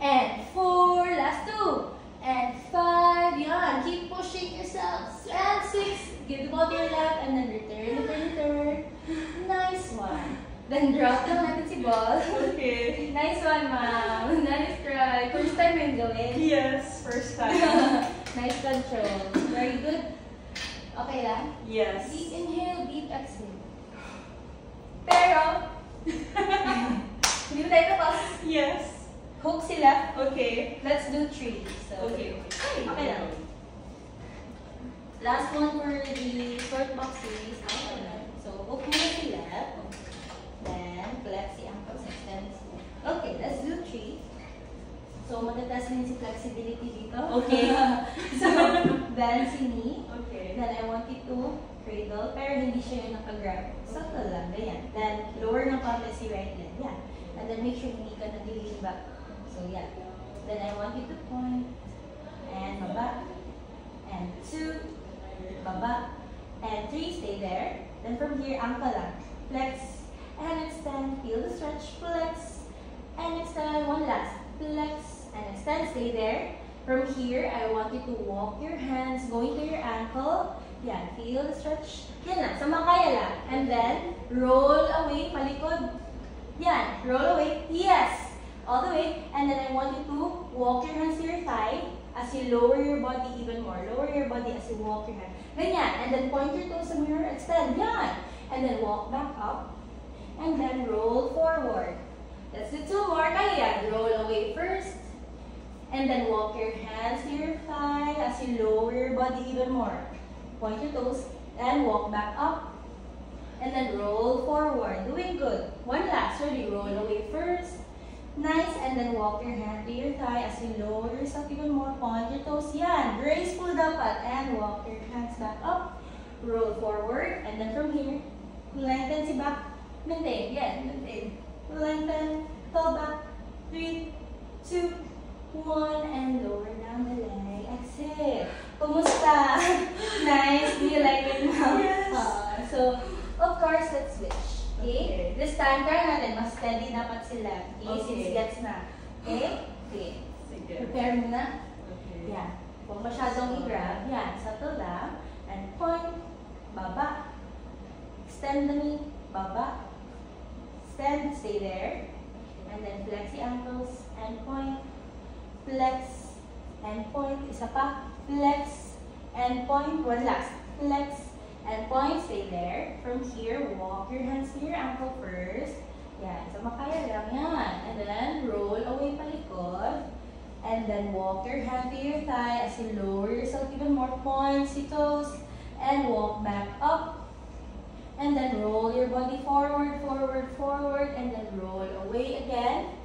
Speaker 2: And 4. Last 2. And 5. Yan. Keep pushing yourself. And 6. Give the ball to your left. And then return. Nice one. Then drop lang natin si ball.
Speaker 3: Okay.
Speaker 2: Nice one, ma'am. Nice try. First time yung gawin.
Speaker 3: Yes, first time.
Speaker 2: Nice control. Very good. Okay lang?
Speaker 3: Yes.
Speaker 2: Deep inhale, deep exhale. Pero, hindi mo tayo tapos.
Speaker 3: Yes.
Speaker 2: Hook sila.
Speaker 3: Okay.
Speaker 2: Let's do 3. So,
Speaker 3: Okay.
Speaker 2: Okay lang. Last one for the short box series. Okay lang. So, hook muna si left. Then, flex si ankles, extend si left. Okay, let's do 3. So, matatest din si flexibility dito.
Speaker 3: Okay.
Speaker 2: So, bend si knee.
Speaker 3: Okay.
Speaker 2: Then, I want you to cradle, pero hindi siya yung nakagrab. Subtle lang, ganyan. Then, lower ng konti si right leg. Yeah. And then, make sure hindi ka nag-lean back. So, yeah. Then, I want you to point. And, baba. And 2. Baba. And 3, stay there. Then, from here, ankle lang. Flex. And extend. Feel the stretch. Flex. And extend. 1 last. flex, and extend. Stay there. From here, I want you to walk your hands going to your ankle. Yan, feel the stretch. Yan na, sama kaya lang. And then, roll away, palikod. Yan, roll away. Yes! All the way. And then I want you to walk your hands to your thigh as you lower your body even more. Lower your body as you walk your hand. Ganyan. And then point your toes sa mirror, extend. Yan! And then walk back up. And then roll forward. Let's do 2 more. Kaya yan. Roll away first. And then walk your hands to your thigh as you lower your body even more. Point your toes and walk back up. And then roll forward. Doing good. One last. Ready? Roll away first. Nice. And then walk your hand to your thigh as you lower yourself even more. Point your toes. Yan. Graceful dapat. And walk your hands back up. Roll forward. And then from here, lengthen si back. Maintain. Yan. Maintain. Lengthen. Fall back. 3, 2, 1, and lower down the leg. Exhale. Kumusta? Nice. Do you like it now?
Speaker 3: Yes.
Speaker 2: So, of course, let's switch. Okay? This time, try natin. Mas steady dapat sila. Okay? Since gets na. Okay? Okay.
Speaker 3: Sige.
Speaker 2: Prepare muna.
Speaker 3: Okay.
Speaker 2: Yan. Kung masyadong i-grab, yan. Settle down. And point. Baba. Extend the knee. Baba. Extend. Stay there. And then flex the ankles. And point. Flex and point. Isa pa. Flex and point. One last. Flex and point. Stay there. From here, walk your hands to your ankle first. Yan. So, makaya lang yan. And then, roll away palikod. And then, walk your hand to your thigh as you lower yourself even more. Point si toes. And walk back up. And then, roll your body forward, forward, forward. And then, roll away again.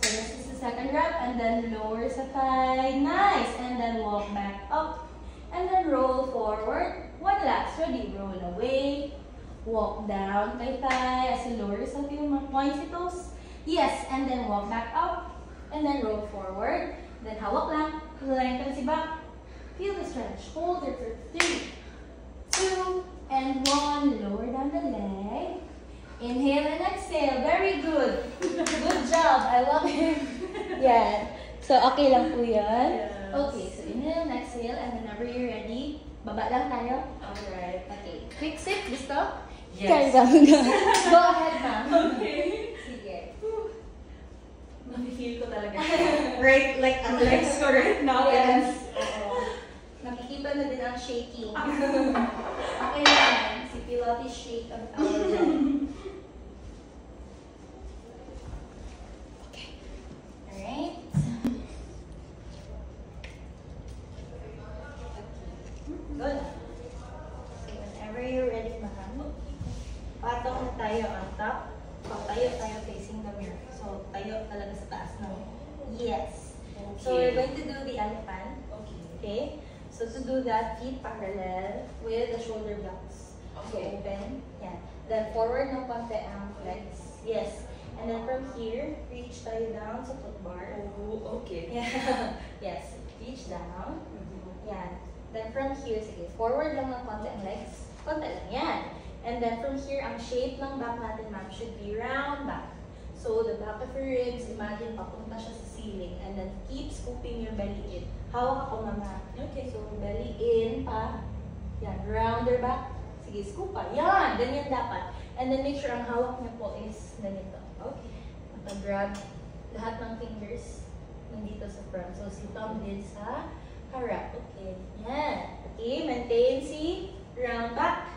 Speaker 2: So this is the second rep, and then lower sa thigh. Nice! And then walk back up. And then roll forward. One last. Ready? Roll away. Walk down kay thigh as you lower yourself yung mga points toes. Yes! And then walk back up. And then roll forward. Then hawak lang. Lengthen si back. Feel the stretch. Hold it for 3, 2, and 1. Lower down the leg. Inhale and exhale. Very good. Good job. I love it. Yan. So, okay lang po yan.
Speaker 3: Yes.
Speaker 2: Okay, so inhale and exhale. And whenever you're ready, baba lang tayo.
Speaker 3: Alright.
Speaker 2: Okay. Quick sip. Gusto?
Speaker 3: Yes.
Speaker 2: Go ahead, ma'am.
Speaker 3: Okay.
Speaker 2: Sige.
Speaker 3: Nafe-feel ko talaga. Right, like ang legs ko right now.
Speaker 2: Yes. Oo. Nakikita na din ang shaking. Okay lang. Si Pilates shake ang tawag dyan. Alright. Good. So whenever you're ready, ma'am, patong na tayo on top. Tayo facing the mirror. So, tayo talaga sa taas ng yes. So, we're going to do the elephant. Okay? So, to do that, feet parallel with the shoulder blocks. So,
Speaker 3: Okay.
Speaker 2: open. Yeah. Then, forward ng konti ang legs. Yes. And then, from here, reach tayo down sa foot bar.
Speaker 3: Oh, okay.
Speaker 2: Yeah. Yes. Reach down. Yan. Then, from here, sige, forward lang ng konti ang legs. Konti lang. Yan. And then, from here, ang shape ng back natin, ma'am, should be round back. So, the back of your ribs, imagine, papunta siya sa ceiling. And then, keep scooping your belly in. Hawak ako, mama.
Speaker 3: Okay.
Speaker 2: So, belly in pa. Yan, rounder back. Sige, scoop pa. Yan, ganyan dapat. And then, make sure ang hawak niya po is ganito.
Speaker 3: Okay.
Speaker 2: Grab lahat ng fingers nandito sa front. So, si thumb din sa harap. Okay. Yan. Okay, maintain si round back.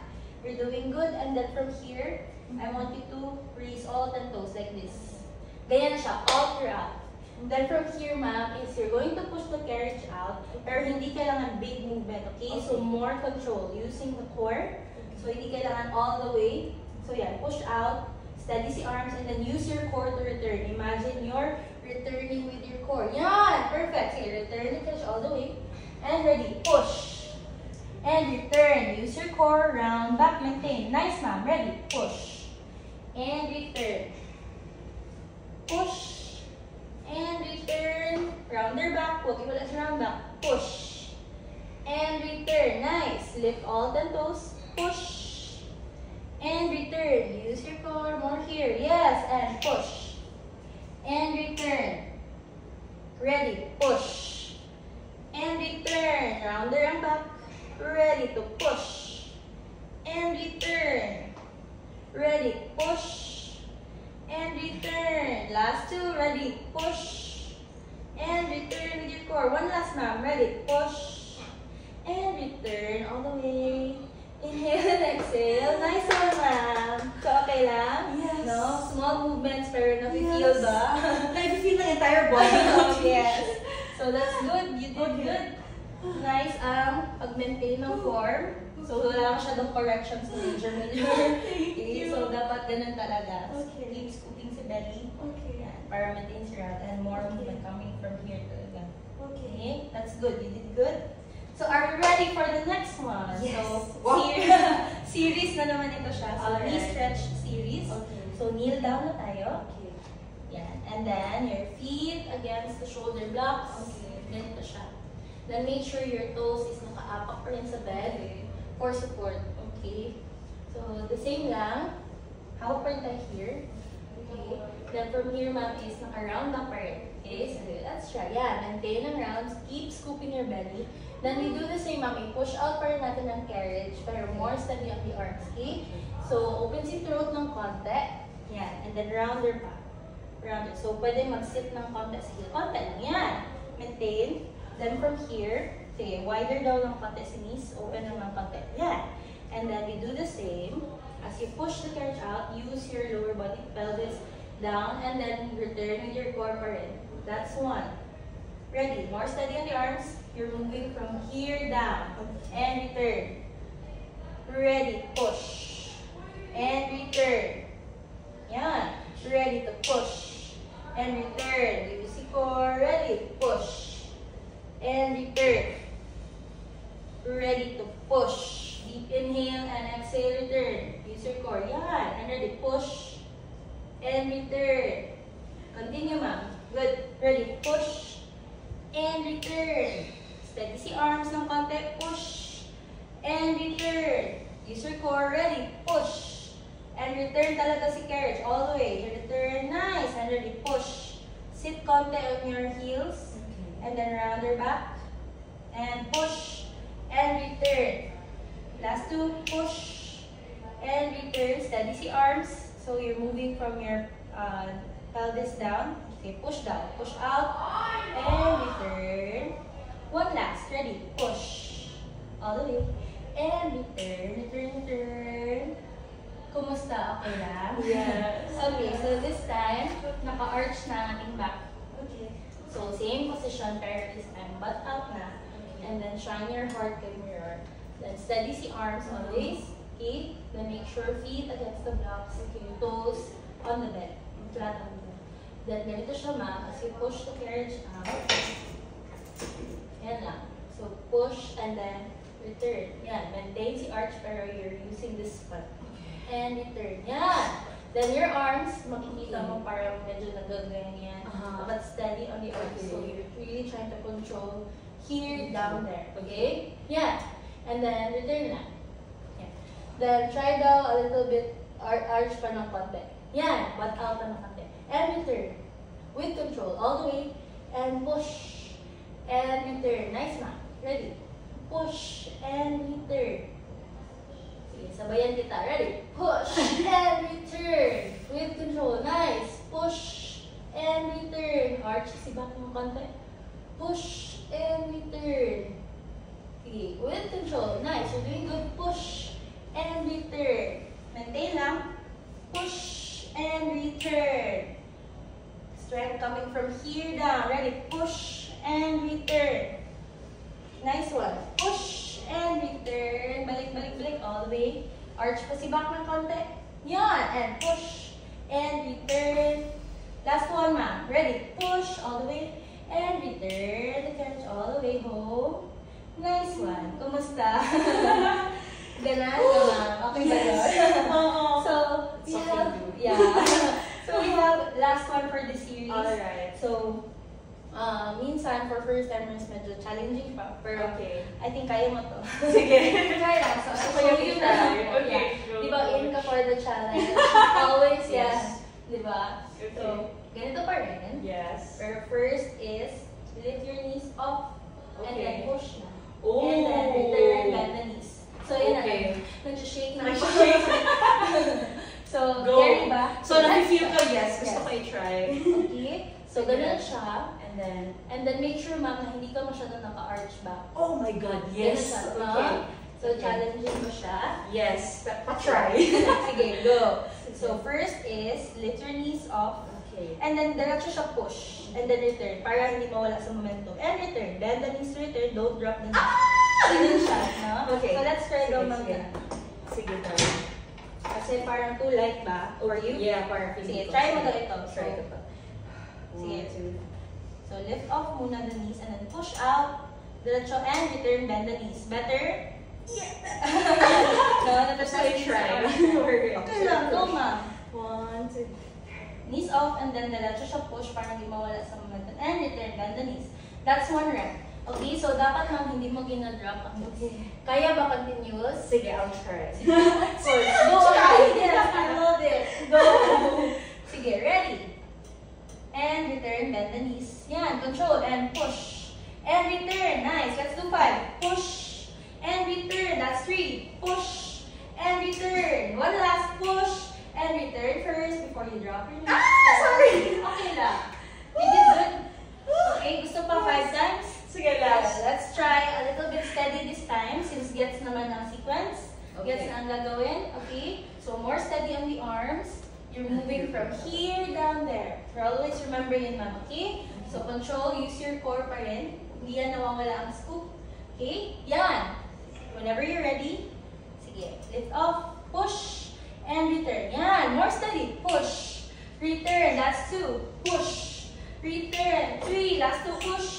Speaker 2: You're doing good. And then from here, I want you to raise all 10 toes like this. Ganyan siya, all throughout. Then from here, ma'am, is you're going to push the carriage out, pero hindi kailangan big movement, okay? So more control using the core. So hindi kailangan all the way. So yeah, push out, steady si arms, and then use your core to return. Imagine you're returning with your core. Yan! Perfect. Sige, return the carriage all the way. And ready, push. And return. Use your core, round back, maintain. Nice, ma'am. Ready, push. And return. Push. And return. Rounder back. Huwag iwala sa round back. Push. And return. Nice. Lift all 10 toes. Push. And return. Use your core. More here. Yes. And push. And return. Ready, push. And return. Rounder ang back. Ready to push. And return. Ready, push. And return. Last two, ready, push. And return with your core. One last, ma'am. Ready, push. And return all the way. Inhale and exhale. Nice one, ma'am. So, okay lang?
Speaker 1: Yes.
Speaker 2: No? Small movements, pero nafe-feel ba?
Speaker 1: I feel the entire body.
Speaker 2: Oh, yes. So, that's good. You did
Speaker 1: Okay.
Speaker 2: good. Nice pag-maintain ng form. So, wala masyadong corrections sa major. Okay, so, dapat ganun talaga.
Speaker 1: Okay.
Speaker 2: Keep scooping sa belly.
Speaker 1: Okay.
Speaker 2: Yan, para maintain si round and more movement coming from here talaga.
Speaker 1: Okay.
Speaker 2: Okay, that's good. You did good. So, are you ready for the next one?
Speaker 1: Yes.
Speaker 2: So,
Speaker 1: Wow.
Speaker 2: series na naman ito siya. So, knee
Speaker 1: Alright.
Speaker 2: stretch series.
Speaker 1: Okay.
Speaker 2: So, kneel down na tayo.
Speaker 1: Okay.
Speaker 2: Yan. And then, your feet against the shoulder blocks.
Speaker 1: Okay.
Speaker 2: Ganito siya. Then, make sure your toes is nakaapak pa rin sa bed for support. Okay? So, the same lang. Hawak pa rin tayo here. Okay? Then, from here, ma'am, is naka-round up pa rin. Okay? So, let's try. Yan. Maintain ang rounds. Keep scooping your belly. Then, we do the same, ma'am. I-push out pa rin natin ang carriage, pero more steady on the arms. Okay? So, open si throat ng konti. Yan. And then, rounder pa. Rounder. So, pwede mag-sit ng konti sa heel. Konti lang. Yan. Maintain. Then, from here, sige, wider daw ng konti si knees. Open lang ng konti. Yan. And then, we do the same. As you push the carriage out, use your lower body, pelvis down, and then return with your core pa rin. That's one. Ready. More steady on the arms. You're moving from here down. And return. Ready. Push. And return. Yan. Ready to push. And return. Use the core. Ready. Push. And return. Ready to push. Deep inhale and exhale. Return. Use your core. Yan. And ready. Push. And return. Continue, ma'am. Good. Ready. Push. And return. Steady si arms ng konti. Push. And return. Use your core. Ready. Push. And return talaga si carriage. All the way. Return. Nice. And ready. Push. Sit konti on your heels. And then round your back. And push. And return. Last two. Push. And return. Steady si arms. So you're moving from your pelvis down. Okay. Push down. Push out. And return. One last. Ready. Push. All the way. And return. Return. Return. Kumusta? Okay lang?
Speaker 1: Yes.
Speaker 2: Okay. So this time, naka-arch na ang ating back.
Speaker 1: Okay.
Speaker 2: So same position, pero this time, butt out na. And then shine your heart kay mirror. Then steady si arms always. Okay. Then make sure feet against the blocks. Okay. Toes on the bed. Flat on the bed. Then ganito siya, ma'am. As you push the carriage out. Yan lang. So, push and then return. Yan. Maintain si arch pero you're using this spot. And return. Yan. Then your arms, makikita mo parang medyo nagaganyan. But steady on the arms. So, you're really trying to control here, down there. Okay? Yan. And then return na. Yan. Then try daw a little bit arch pa ng konti. Yan. Butt out pa ng konti. And return. With control. All the way. And push. And return. Nice, ma'am. Ready? Push and return. Sige, sabayan kita. Ready? Push and return. With control. Nice. Push and return. Arch si back ng konti. Push and return. Sige, with control. Nice. You're doing good. Push and return. Maintain lang. Push and return. Strength coming from here down. Ready? Push and return. Nice one. Push and return. Balik, balik, balik. All the way. Arch pa si back ng konti. Yan. And push and return. Last one, ma'am. Ready? Push all the way. And return the carriage all the way home. Nice one. Kumusta? Ganan ka, ma'am. Okay ba yun? So, we have, yeah. So, we have last one for the series.
Speaker 1: Alright.
Speaker 2: So, minsan for first timers medyo challenging pa. Pero
Speaker 1: Okay.
Speaker 2: I think kaya mo to.
Speaker 1: Sige.
Speaker 2: Try lang. So, I'll show you na.
Speaker 1: Okay.
Speaker 2: Yeah. Di ba, in ka for the challenge? Always,
Speaker 1: Yes.
Speaker 2: yes. Di ba?
Speaker 1: Okay.
Speaker 2: So, ganito pa rin.
Speaker 1: Yes.
Speaker 2: Pero first is lift your knees up, and
Speaker 3: Okay.
Speaker 2: then push na.
Speaker 3: Oh.
Speaker 2: And then return, bend the knees. So, yun
Speaker 3: Okay.
Speaker 2: na. Nag-shake na.
Speaker 3: Nag-shake.
Speaker 2: So,
Speaker 3: Go.
Speaker 2: carry back.
Speaker 3: So, nafe-feel ko, yes. Gusto
Speaker 2: Yes.
Speaker 3: ko i-try.
Speaker 2: Okay. So, ganun siya.
Speaker 3: And
Speaker 2: then make sure, ma'am, na hindi ka masyadong naka-arch back.
Speaker 3: oh my God,
Speaker 2: Ganun
Speaker 3: yes.
Speaker 2: siya, no?
Speaker 3: Okay.
Speaker 2: So, challenging mo siya.
Speaker 3: Yes. Pa-try.
Speaker 2: Sige, go. So, first is, lift your knees off.
Speaker 3: Okay.
Speaker 2: And then, diretso siya push. And then return, para hindi mawala sa momentum. And return. Bend the knees to return. Don't drop the knees. Ganun siya, no?
Speaker 3: Okay.
Speaker 2: So, let's try
Speaker 3: Sige,
Speaker 2: daw mag
Speaker 3: sige. Sige, tayo.
Speaker 2: Kasi parang too light ba? For you?
Speaker 3: Yeah, para
Speaker 2: Sige, try mo daw ito.
Speaker 3: Try
Speaker 2: So,
Speaker 3: ko pa.
Speaker 2: Sige.
Speaker 3: 1, 2.
Speaker 2: So, lift off muna the knees and then push out. Diretso and return, bend the knees. Better? Yeah! No,
Speaker 3: Just I try.
Speaker 2: Okay lang, go ma'am.
Speaker 3: 1, 2.
Speaker 2: Knees off and then diretso siya push para hindi mawala sa momentum. And return, bend the knees. That's one rep. Okay, so dapat ma'am hindi mo gina-drop ang knees. Kaya ba continuous?
Speaker 3: Sige, I'll try.
Speaker 2: So, go on. Yes, I love it. Go. Sige, ready. And return, bend the knees. Yan, control and push. And return, nice. Let's do 5. Push. And return, that's 3. Push. And return. One last push. And return first before you drop your knees.
Speaker 3: Sorry.
Speaker 2: Okay lang. You did good. Okay, gusto pa 5 times?
Speaker 3: Sige,
Speaker 2: Yeah,
Speaker 3: last.
Speaker 2: let's try a little bit steady this time since gets naman ang sequence.
Speaker 3: Okay.
Speaker 2: Gets na ang gagawin. Okay? So, more steady on the arms. You're moving from here down there. So, always remember yun, ma'am. Okay? So, control. Use your core pa rin. Hindi yan nawawala ang scoop. Okay? Yan. Whenever you're ready. Sige. Lift off. Push. And return. Yan. More steady. Push. Return. That's 2. Push. Return. 3. Last 2. Push.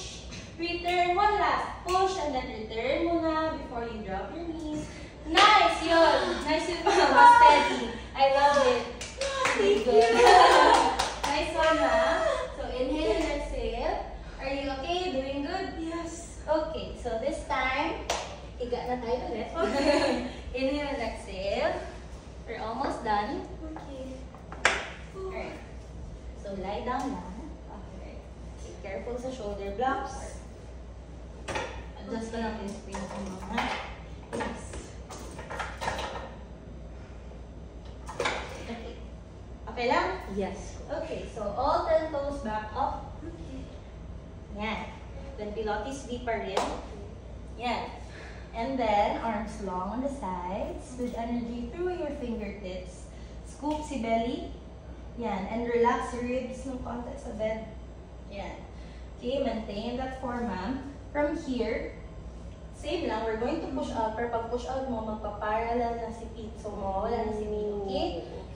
Speaker 2: Return. One last. Push. And then return muna before you drop your knees. Nice! Yun. Nice yun, ma'am. Mas steady. I love it.
Speaker 3: Thank
Speaker 2: Good.
Speaker 3: you.
Speaker 2: Nice one, ma'am. So, inhale and exhale. Are you okay? Doing good?
Speaker 3: Yes.
Speaker 2: Okay, so this time, higa na tayo ulit. Inhale and exhale. We're almost done.
Speaker 3: Okay.
Speaker 2: Alright. So, lie down na. Okay. Be careful sa shoulder blocks. Adjust ka lang yung screen ko mga. Yes. Okay. Okay lang?
Speaker 3: Yes.
Speaker 2: Okay, so all 10 toes back up.
Speaker 3: Okay.
Speaker 2: Yan. Then Pilates V pa rin. Yan. And then, arms long on the sides with energy through your fingertips. Scoop si belly. Yan. And relax your ribs ng konti sa bed. Yan. Okay, maintain that form, ma'am. From here, same lang. We're going to push out. Pero pag push out mo, magpa-parallel na si feet. So, mawawala na si feet. Okay?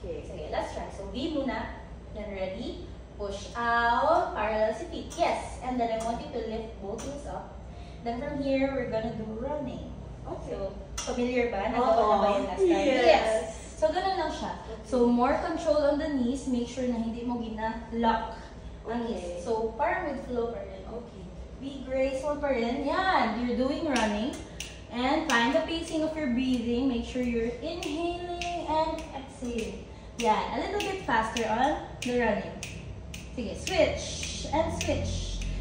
Speaker 3: Okay.
Speaker 2: Sige, let's try. So, V muna. Then ready. Push out. Parallel si feet. Yes. And then I want you to lift both knees up. Then from here, we're gonna do running.
Speaker 3: Okay.
Speaker 2: So, familiar ba? Nagawa na ba yun last time?
Speaker 3: Yes.
Speaker 2: So, ganun lang siya. So, more control on the knees. Make sure na hindi mo gina-lock ang
Speaker 3: Okay.
Speaker 2: knees. So, parang with flow pa rin.
Speaker 3: Okay.
Speaker 2: Be graceful pa rin. Yan. You're doing running. And find the pacing of your breathing. Make sure you're inhaling and exhaling. Yan. A little bit faster on the running. Sige. Switch. And switch.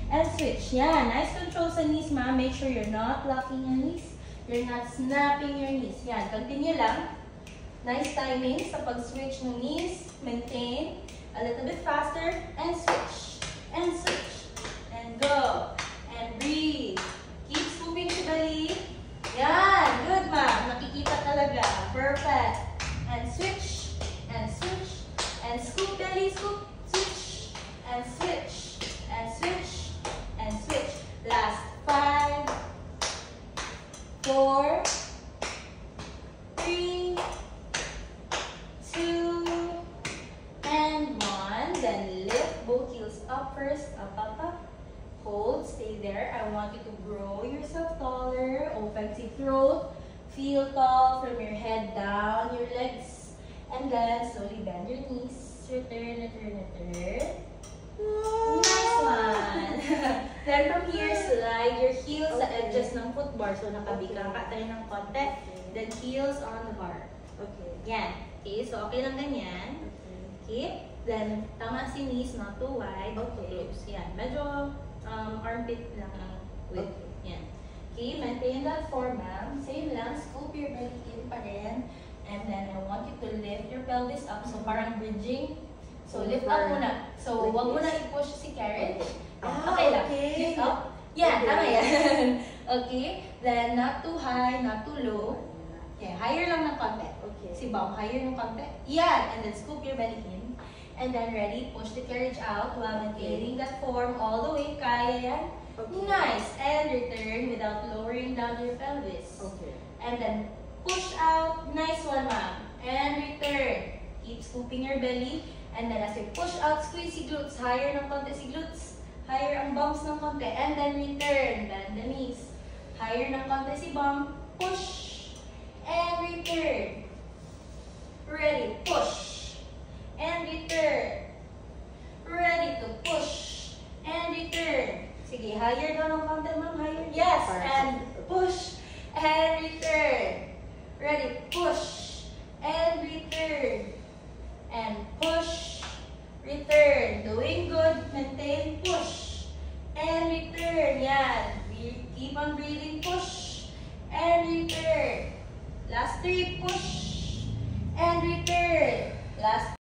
Speaker 2: And switch. Yan. Nice control sa knees, ma'am. Make sure you're not locking your knees. You're not snapping your knees. Yan. Continue lang. Nice timing sa pag-switch ng knees. Maintain. A little bit faster. And switch. And switch. And go. And breathe. Keep scooping si belly. Yan. Good, ma'am. Nakikita talaga. Perfect. And switch. And switch. And scoop belly. Scoop. Switch. And switch. And switch. And switch. Last 5, 4, 3, 2, and 1. Then lift both heels up first. Up, up, up. Hold. Stay there. I want you to grow yourself taller. Open the throat. Feel tall from your head down your legs. And then slowly bend your knees. Return, return, return. Nice one. Then from here, slide your heels sa edges ng footbar. So nakabika ka tayo ng konti. Then heels on the bar.
Speaker 3: Okay.
Speaker 2: Yan. Okay, so okay lang ganyan. Okay. Then tama si knees, not too wide.
Speaker 3: Okay.
Speaker 2: Close. Yan. Medyo armpit lang ang width. Yan. Okay, maintain that form, ma'am. Same lang, scoop your belly in pa rin. And then I want you to lift your pelvis up. So parang bridging. So lift up muna. So wag mo na i-push si Karen. Okay lang. Lift up. Yan, tama yan. Okay, then not too high, not too low. Okay, higher lang ng konti.
Speaker 1: Okay.
Speaker 2: Si Bam, higher ng konti. Yan, and then scoop your belly in. And then ready, push the carriage out while maintaining that form all the way. Kaya yan.
Speaker 1: Okay.
Speaker 2: Nice. And return without lowering down your pelvis.
Speaker 1: Okay.
Speaker 2: And then push out. Nice one, ma'am. And return. Keep scooping your belly. And then as you push out, squeeze si glutes. Higher ng konti si glutes. Higher ang bumps ng konti. And then return. Bend the knees. Higher ng konti si bum. Push. And return. Ready. Push. And return. Ready to push. And return. Sige, higher daw ng konti, ma'am. Higher. Yes. And push. And return. Ready. Push. And return. And push. Return. Doing good. Maintain. Push. And return. Yan. Keep on breathing. Push. And return. Last 3. Push. And return. Last